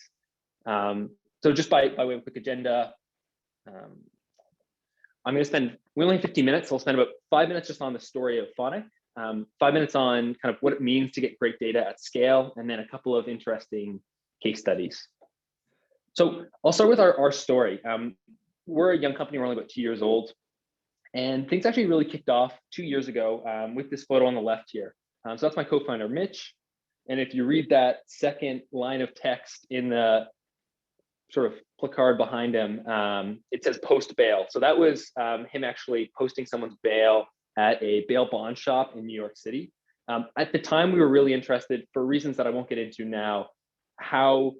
So just by way of a quick agenda, I'm going to spend, we only have 15 minutes, so I'll spend about 5 minutes just on the story of Phonic, 5 minutes on kind of what it means to get great data at scale, and then a couple of interesting case studies. So I'll start with our story. We're a young company, we're only about 2 years old, and things actually really kicked off 2 years ago with this photo on the left here. So that's my co-founder, Mitch. And if you read that second line of text in the sort of placard behind him, it says post bail. So that was him actually posting someone's bail at a bail bond shop in New York City. At the time, we were really interested, for reasons that I won't get into now, how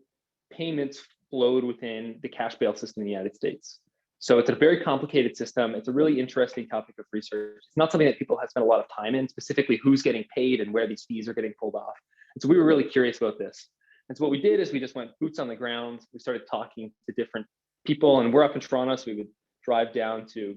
payments flowed within the cash bail system in the United States. So it's a very complicated system. It's a really interesting topic of research. It's not something that people have spent a lot of time in, specifically who's getting paid and where these fees are getting pulled off. And so we were really curious about this. And so what we did is we just went boots on the ground. We started talking to different people, and we're up in Toronto, so we would drive down to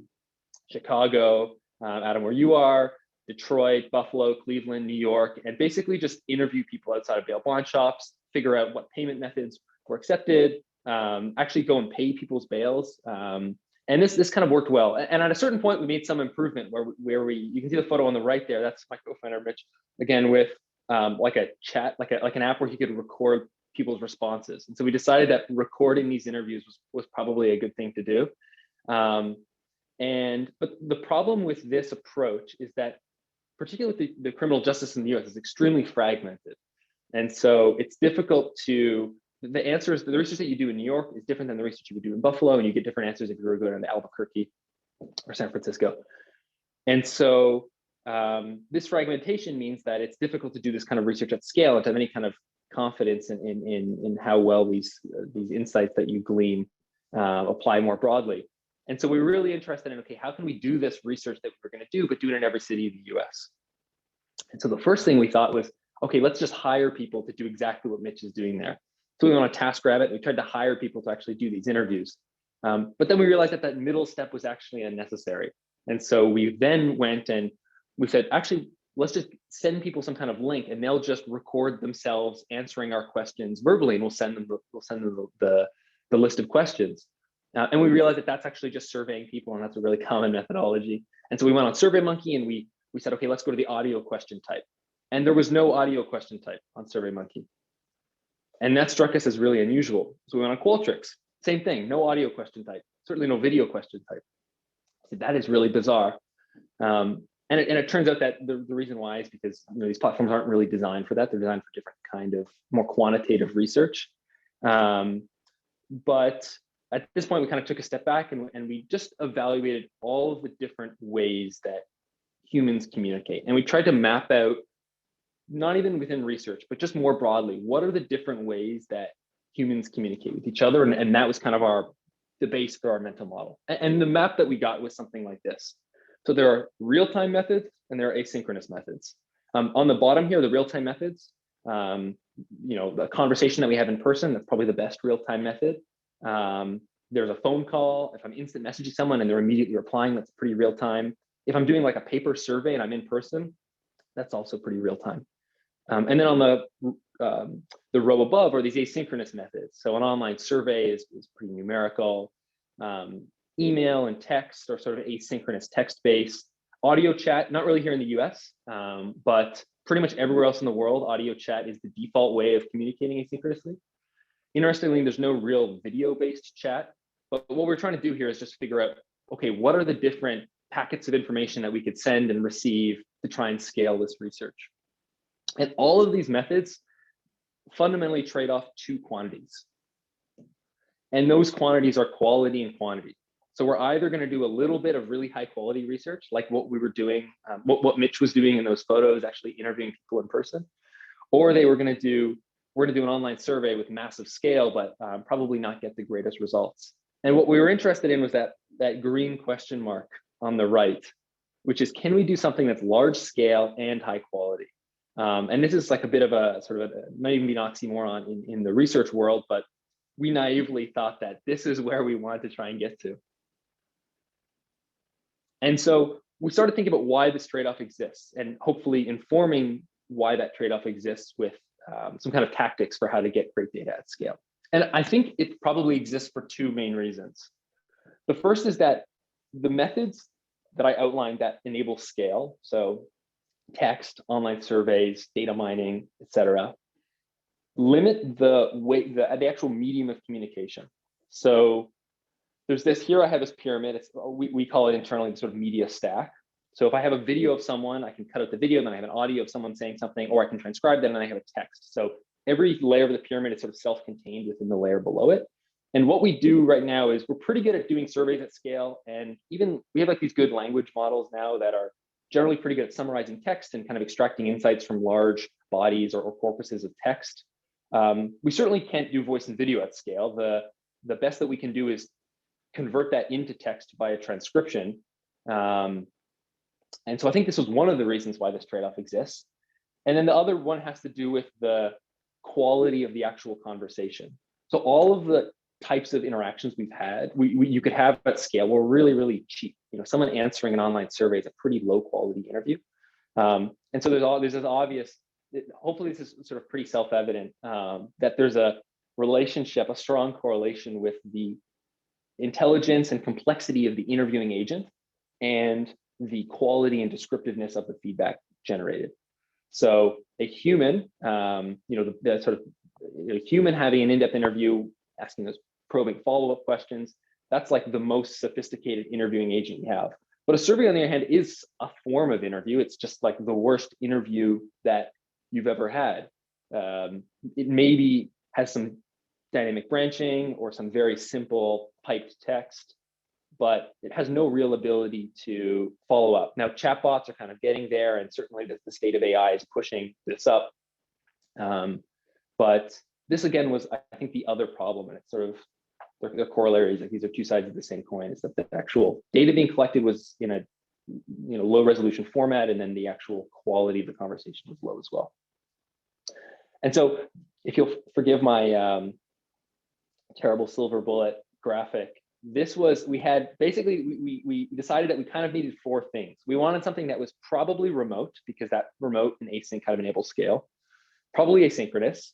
Chicago, Adam, where you are, Detroit, Buffalo, Cleveland, New York, and basically just interview people outside of bail bond shops, figure out what payment methods were accepted, actually go and pay people's bails. And this kind of worked well. And at a certain point, we made some improvement where you can see the photo on the right there. That's my co-founder, Mitch, again, with like a chat, like an app where he could record people's responses. And so we decided that recording these interviews was probably a good thing to do. But the problem with this approach is that, particularly the criminal justice in the US, is extremely fragmented. And so it's difficult to, the research that you do in New York is different than the research you would do in Buffalo, and you get different answers if you were going to Albuquerque or San Francisco. And so this fragmentation means that it's difficult to do this kind of research at scale and to have any kind of confidence in how well these insights that you glean apply more broadly. And so we were really interested in, okay, how can we do this research that we're going to do, but do it in every city in the US? And so the first thing we thought was, okay, let's just hire people to do exactly what Mitch is doing there. So we went on TaskRabbit. We tried to hire people to actually do these interviews. But then we realized that that middle step was actually unnecessary. And so we then went and we said, actually, let's just send people some kind of link, and they'll just record themselves answering our questions verbally, and we'll send them the list of questions. And we realized that that's actually just surveying people, and that's a really common methodology. And so we went on SurveyMonkey, and we said, okay, let's go to the audio question type. And there was no audio question type on SurveyMonkey. And that struck us as really unusual. So we went on Qualtrics, same thing, no audio question type, certainly no video question type. I said, that is really bizarre. And it turns out that the reason why is because these platforms aren't really designed for that. They're designed for different kind of more quantitative research. But at this point, we kind of took a step back and we just evaluated all of the different ways that humans communicate. And we tried to map out, not even within research, but just more broadly, what are the different ways that humans communicate with each other? And that was kind of the base for our mental model. And the map that we got was something like this. So there are real-time methods and there are asynchronous methods. On the bottom here, the real-time methods, the conversation that we have in person, that's probably the best real-time method. There's a phone call. If I'm instant messaging someone and they're immediately replying, that's pretty real-time. If I'm doing like a paper survey and I'm in person, that's also pretty real-time. And then on the row above are these asynchronous methods. So an online survey is pretty numerical. Email and text are sort of asynchronous text-based. Audio chat, not really here in the US, but pretty much everywhere else in the world, audio chat is the default way of communicating asynchronously. Interestingly, there's no real video-based chat, but what we're trying to do here is just figure out, okay, what are the different packets of information that we could send and receive to try and scale this research? And all of these methods fundamentally trade off two quantities. And those quantities are quality and quantity. So we're either going to do a little bit of really high quality research, like what we were doing, what Mitch was doing in those photos, actually interviewing people in person, or we're going to do an online survey with massive scale, but probably not get the greatest results. And what we were interested in was that green question mark on the right, which is, can we do something that's large scale and high quality? And this is like a bit of a sort of might even be an oxymoron in the research world, but we naively thought that this is where we wanted to try and get to. And so we started thinking about why this trade-off exists and hopefully informing why that trade-off exists with some kind of tactics for how to get great data at scale. And I think it probably exists for two main reasons. The first is that the methods that I outlined that enable scale, so text, online surveys, data mining, et cetera, limit the actual medium of communication. So there's this, here I have this pyramid, we call it internally the sort of media stack. So if I have a video of someone, I can cut out the video, then I have an audio of someone saying something, or I can transcribe that and then I have a text. So every layer of the pyramid is sort of self-contained within the layer below it. And what we do right now is we're pretty good at doing surveys at scale. And even we have like these good language models now that are generally pretty good at summarizing text and kind of extracting insights from large bodies or corpuses of text. We certainly can't do voice and video at scale. The best that we can do is convert that into text via transcription. And so I think this was one of the reasons why this trade-off exists. And then the other one has to do with the quality of the actual conversation. So all of the types of interactions we've had, you could have at scale were really, really cheap. Someone answering an online survey is a pretty low quality interview. And so there's this obvious, hopefully this is sort of pretty self-evident, that there's a relationship, a strong correlation with the intelligence and complexity of the interviewing agent and the quality and descriptiveness of the feedback generated. So a human, the sort of human having an in-depth interview, asking those probing follow-up questions, that's like the most sophisticated interviewing agent you have. But a survey, on the other hand, is a form of interview. It's just like the worst interview that you've ever had. It maybe has some dynamic branching or some very simple piped text, but it has no real ability to follow up. Now, chatbots are kind of getting there, and certainly the state of AI is pushing this up. But this again was, I think, the other problem, and it's sort of the corollaries. Like these are two sides of the same coin. Is that the actual data being collected was in a low resolution format, and then the actual quality of the conversation was low as well. And so, if you'll forgive my terrible silver bullet graphic, this was, we decided that we kind of needed four things. We wanted something that was probably remote, because that remote and async kind of enables scale, probably asynchronous.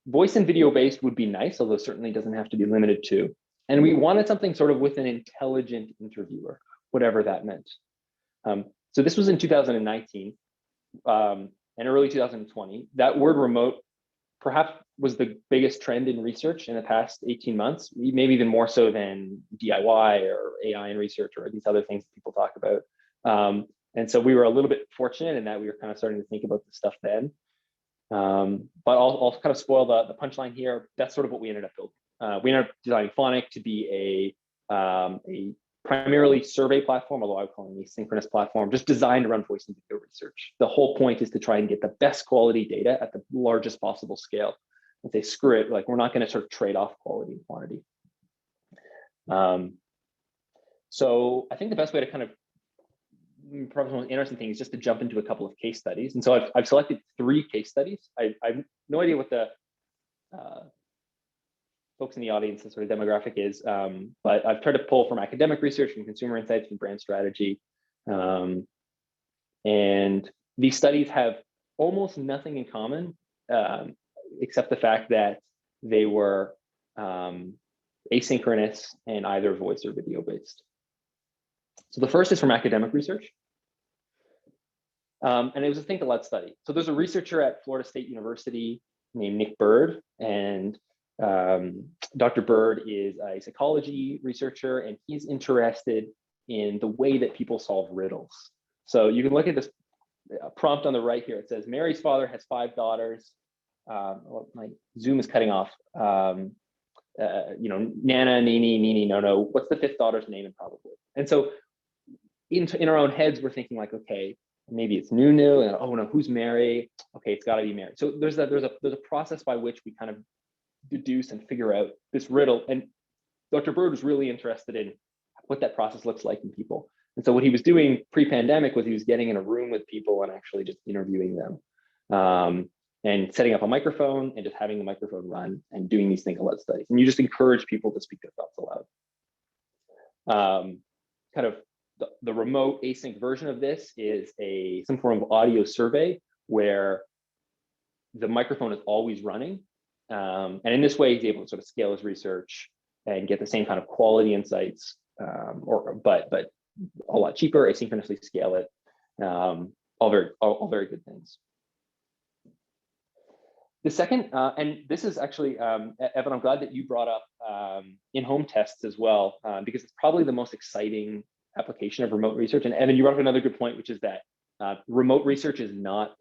Voice and video based would be nice, although certainly doesn't have to be limited to. And we wanted something sort of with an intelligent interviewer, whatever that meant. So this was in 2019 and early 2020. That word remote perhaps was the biggest trend in research in the past 18 months, maybe even more so than DIY or AI in research or these other things that people talk about. And so we were a little bit fortunate in that we were kind of starting to think about this stuff then. But I'll kind of spoil the punchline here. That's sort of what we ended up building. We ended up designing Phonic to be a primarily survey platform, although I would call it an asynchronous platform, just designed to run voice and video research. The whole point is to try and get the best quality data at the largest possible scale. And say, screw it, like we're not going to sort of trade off quality and quantity. So I think the best way to kind of probably the most interesting thing is just to jump into a couple of case studies. And so I've selected 3 case studies. I've no idea what the folks in the audience, the sort of demographic is, but I've tried to pull from academic research, from consumer insights, from brand strategy. And these studies have almost nothing in common, except the fact that they were asynchronous and either voice or video based. So the first is from academic research. And it was a think-aloud study. So there's a researcher at Florida State University named Nick Bird, and Dr. Bird is a psychology researcher, and he's interested in the way that people solve riddles. So you can look at this prompt on the right here. It says, Mary's father has 5 daughters. Well, my Zoom is cutting off. Nana, Nini, Nini, Nono. What's the 5th daughter's name and probably? And so in our own heads, we're thinking like, okay, maybe it's Nunu, and oh no, who's Mary? Okay, it's got to be Mary. So there's a process by which we kind of deduce and figure out this riddle. And Dr. Bird was really interested in what that process looks like in people. And so what he was doing pre-pandemic was he was getting in a room with people and actually just interviewing them, and setting up a microphone and just having the microphone run and doing these think-aloud studies. And you just encourage people to speak their thoughts aloud. Kind of the remote async version of this is some form of audio survey where the microphone is always running. And in this way, he's able to sort of scale his research and get the same kind of quality insights, but a lot cheaper, asynchronously scale it. All very good things. The second, and this is actually, Evan, I'm glad that you brought up in-home tests as well, because it's probably the most exciting application of remote research. And Evan, you brought up another good point, which is that remote research is not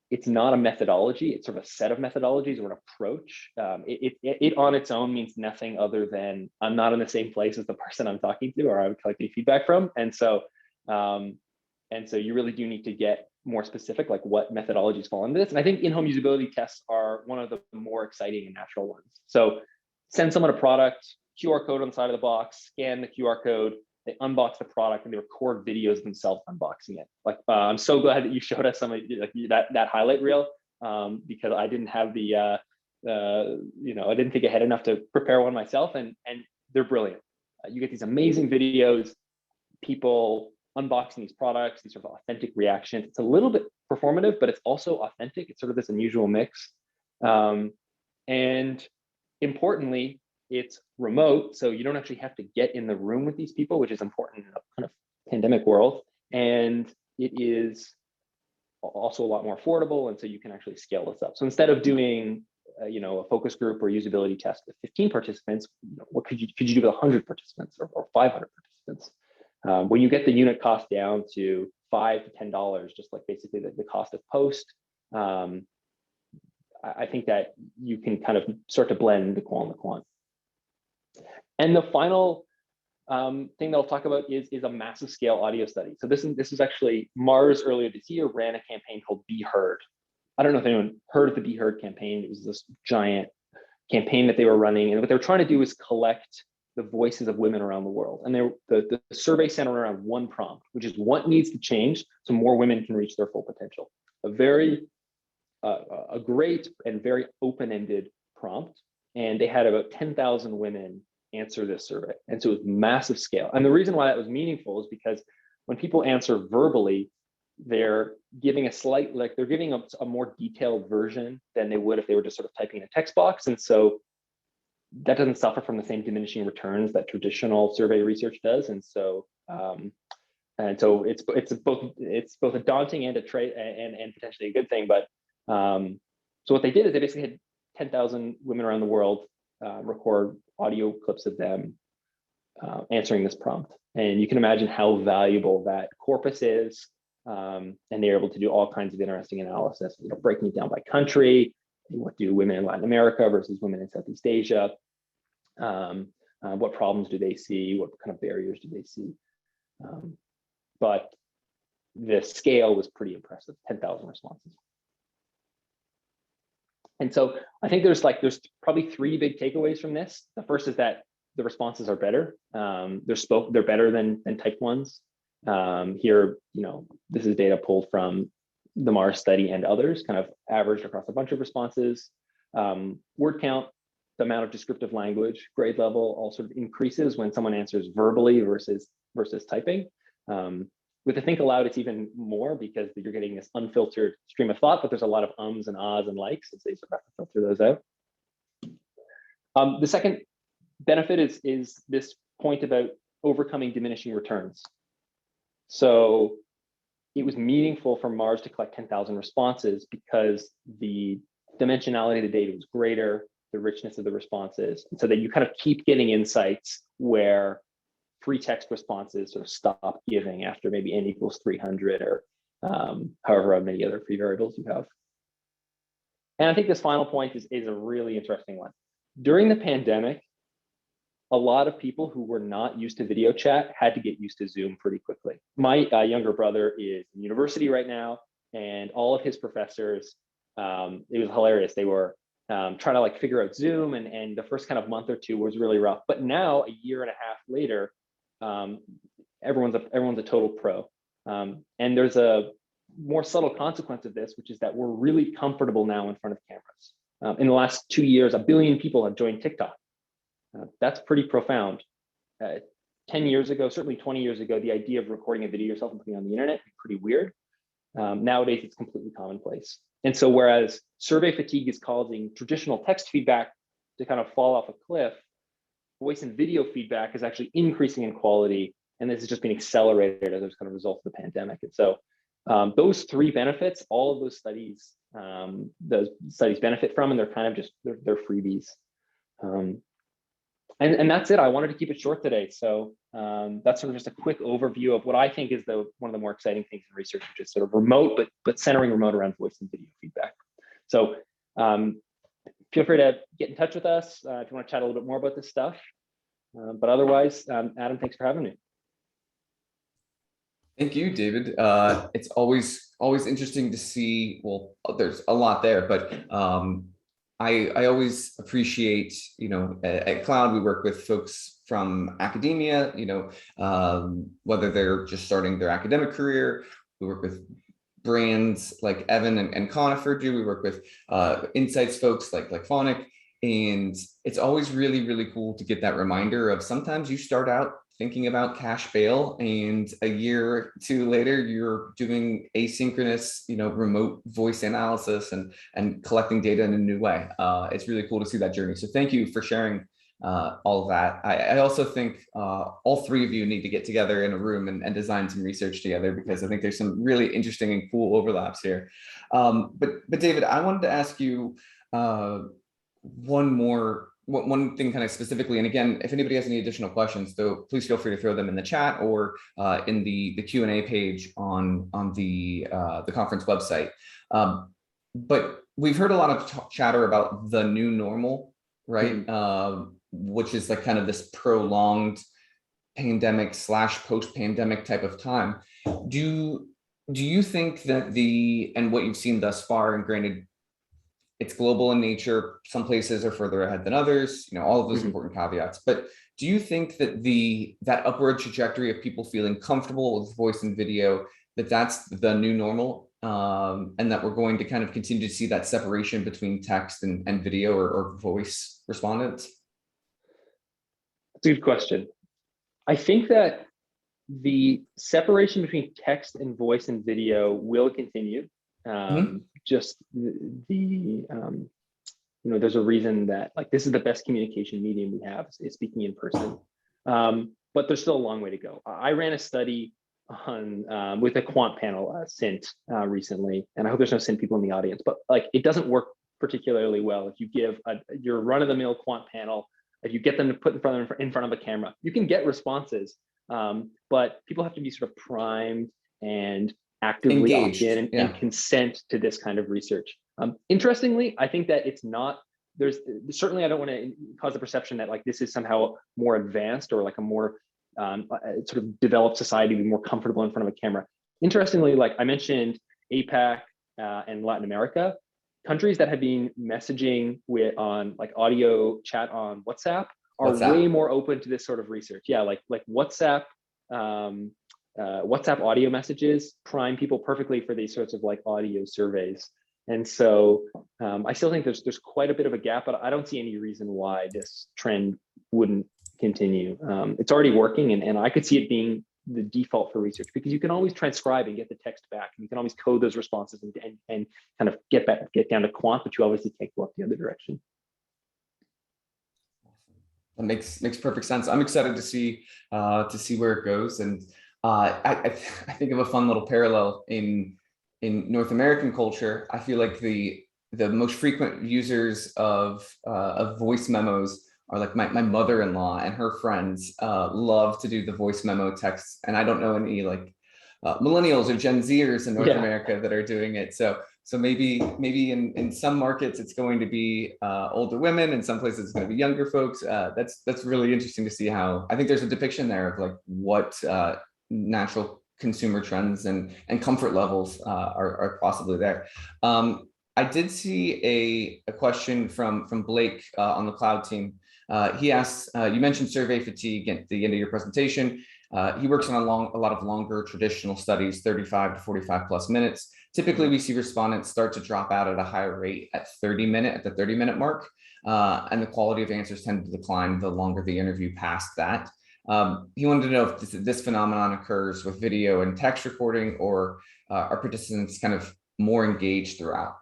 it's not a methodology, it's sort of a set of methodologies or an approach. It on its own means nothing other than I'm not in the same place as the person I'm talking to or I'm collecting feedback from. And so you really do need to get more specific, like what methodologies fall into this. And I think in-home usability tests are one of the more exciting and natural ones. So send someone a product, QR code on the side of the box, scan the QR code, they unbox the product and they record videos themselves unboxing it. Like, I'm so glad that you showed us some of that highlight reel, because I didn't have I didn't think ahead enough to prepare one myself, and they're brilliant. You get these amazing videos, people unboxing these products, these sort of authentic reactions. It's a little bit performative, but it's also authentic. It's sort of this unusual mix. And importantly, it's remote, so you don't actually have to get in the room with these people, which is important in a kind of pandemic world. And it is also a lot more affordable, and so you can actually scale this up. So instead of doing a focus group or usability test with 15 participants, what could you do with 100 participants or 500 participants? When you get the unit cost down to $5 to $10, just like basically the cost of post, I think that you can kind of start to blend the qual and the quant. And the final thing that I'll talk about is a massive scale audio study. So this is actually Mars earlier this year ran a campaign called Be Heard. I don't know if anyone heard of the Be Heard campaign. It was this giant campaign that they were running, and what they were trying to do is collect the voices of women around the world. And the survey centered around one prompt, which is what needs to change so more women can reach their full potential. A great and very open-ended prompt. And they had about 10,000 women answer this survey. And so it was massive scale. And the reason why that was meaningful is because when people answer verbally, they're giving they're giving a more detailed version than they would if they were just sort of typing in a text box. And so that doesn't suffer from the same diminishing returns that traditional survey research does. And so it's both a daunting and a trait and potentially a good thing. But so what they did is they basically had 10,000 women around the world record audio clips of them answering this prompt. And you can imagine how valuable that corpus is. And they're able to do all kinds of interesting analysis, breaking it down by country. What do women in Latin America versus women in Southeast Asia? What problems do they see? What kind of barriers do they see? But the scale was pretty impressive, 10,000 responses. And so I think there's probably 3 big takeaways from this. The first is that the responses are better. They're better than typed ones. Here, this is data pulled from the Mars study and others, kind of averaged across a bunch of responses. Word count, the amount of descriptive language, grade level all sort of increases when someone answers verbally versus typing. With the think aloud, it's even more because you're getting this unfiltered stream of thought, but there's a lot of ums and ahs and likes, and so you sort of have to filter those out. The second benefit is this point about overcoming diminishing returns. So it was meaningful for Mars to collect 10,000 responses because the dimensionality of the data was greater, the richness of the responses, and so that you kind of keep getting insights where free text responses sort of stop giving after maybe n equals 300 or however many other free variables you have. And I think this final point is a really interesting one. During the pandemic, a lot of people who were not used to video chat had to get used to Zoom pretty quickly. My younger brother is in university right now, and all of his professors, it was hilarious. They were trying to like figure out Zoom, and the first kind of month or two was really rough. But now, a year and a half later, everyone's a total pro. And there's a more subtle consequence of this, which is that we're really comfortable now in front of cameras. In the last 2 years, 1 billion people have joined TikTok. That's pretty profound. 10 years ago, certainly 20 years ago, the idea of recording a video yourself and putting it on the internet was pretty weird. Nowadays, it's completely commonplace. And so whereas survey fatigue is causing traditional text feedback to kind of fall off a cliff, voice and video feedback is actually increasing in quality. And this has just been accelerated as a kind of result of the pandemic. And so those three benefits, all of those studies benefit from, and they're kind of just, they're freebies. And that's it. I wanted to keep it short today. So that's sort of just a quick overview of what I think is one of the more exciting things in research, which is sort of remote, but centering remote around voice and video feedback. So feel free to get in touch with us if you want to chat a little bit more about this stuff. But otherwise, Adam, thanks for having me. Thank you, David. It's always interesting to see, well, there's a lot there, but I always appreciate, at Cloud, we work with folks from academia, whether they're just starting their academic career. We work with brands like Evan and Conifer do. We work with insights folks like Phonic. And it's always really, really cool to get that reminder of sometimes you start out thinking about cache bail, and a year or two later, you're doing asynchronous, remote voice analysis and collecting data in a new way. It's really cool to see that journey. So thank you for sharing all of that. I also think all three of you need to get together in a room and design some research together, because I think there's some really interesting and cool overlaps here. But David, I wanted to ask you one thing kind of specifically, and again, if anybody has any additional questions, though, please feel free to throw them in the chat or in the Q&A page on the conference website. But we've heard a lot of chatter about the new normal, right? Which is like kind of this prolonged pandemic / post-pandemic type of time. Do you think that and what you've seen thus far, and granted, it's global in nature, some places are further ahead than others, all of those important caveats, but do you think that that upward trajectory of people feeling comfortable with voice and video, that's the new normal, and that we're going to kind of continue to see that separation between text and video or voice respondents? That's a good question. I think that the separation between text and voice and video will continue. Just there's a reason that this is the best communication medium we have, is speaking in person. But there's still a long way to go. I ran a study on with a quant panel, Cint, recently, and I hope there's no Cint people in the audience, but it doesn't work particularly well if you give your run-of-the-mill quant panel, if you get them to put in front of a camera. You can get responses, but people have to be sort of primed and actively opt in and consent to this kind of research. Interestingly, I think that it's not, certainly I don't want to cause the perception that this is somehow more advanced or a more sort of developed society, be more comfortable in front of a camera. Interestingly, I mentioned APAC and Latin America, countries that have been messaging on audio chat on WhatsApp are WhatsApp. way more open to this sort of research. Yeah, like WhatsApp, WhatsApp audio messages prime people perfectly for these sorts of like audio surveys. And so I still think there's quite a bit of a gap, but I don't see any reason why this trend wouldn't continue. It's already working, and I could see it being the default for research, because you can always transcribe and get the text back, and you can always code those responses and kind of get down to quant, but you obviously can't go up the other direction. That makes perfect sense. I'm excited to see where it goes, and I think of a fun little parallel in North American culture. I feel like the most frequent users of voice memos are like my mother-in-law and her friends love to do the voice memo texts, and I don't know any like millennials or Gen Zers in North America that are doing it. So maybe in some markets it's going to be older women, in some places it's going to be younger folks. That's really interesting to see how, I think there's a depiction there of like what natural consumer trends and comfort levels are possibly there. I did see a question from Blake on the cloud team. He asks, you mentioned survey fatigue at the end of your presentation. He works on a lot of longer traditional studies, 35 to 45 plus minutes. Typically, we see respondents start to drop out at a higher rate at the 30-minute mark, and the quality of answers tend to decline the longer the interview past that. He wanted to know if this phenomenon occurs with video and text recording, or are participants kind of more engaged throughout?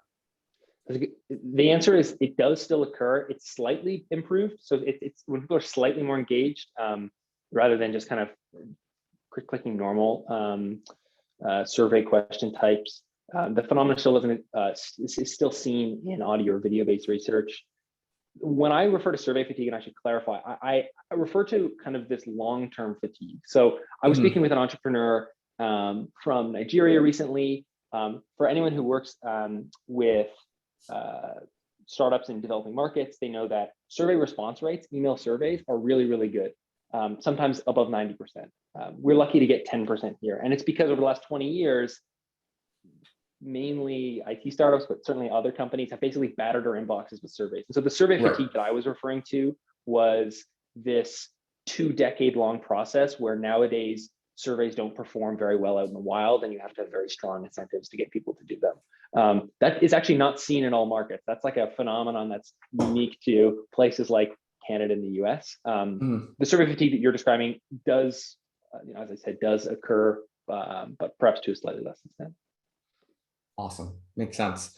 The answer is it does still occur. It's slightly improved. So it's when people are slightly more engaged, rather than just kind of clicking normal survey question types. The phenomenon still is still seen in audio or video-based research. When I refer to survey fatigue, and I should clarify, I refer to kind of this long-term fatigue. So I was speaking with an entrepreneur from Nigeria recently. For anyone who works with startups in developing markets, they know that survey response rates, email surveys, are really, really good. Sometimes above 90%. We're lucky to get 10% here. And it's because over the last 20 years, mainly IT startups, but certainly other companies have basically battered our inboxes with surveys. And so the survey fatigue that I was referring to was this 2-decade-long process where nowadays surveys don't perform very well out in the wild, and you have to have very strong incentives to get people to do them. That is actually not seen in all markets. That's like a phenomenon that's unique to places like Canada and the US. The survey fatigue that you're describing does, as I said, does occur, but perhaps to a slightly less extent. Awesome, makes sense.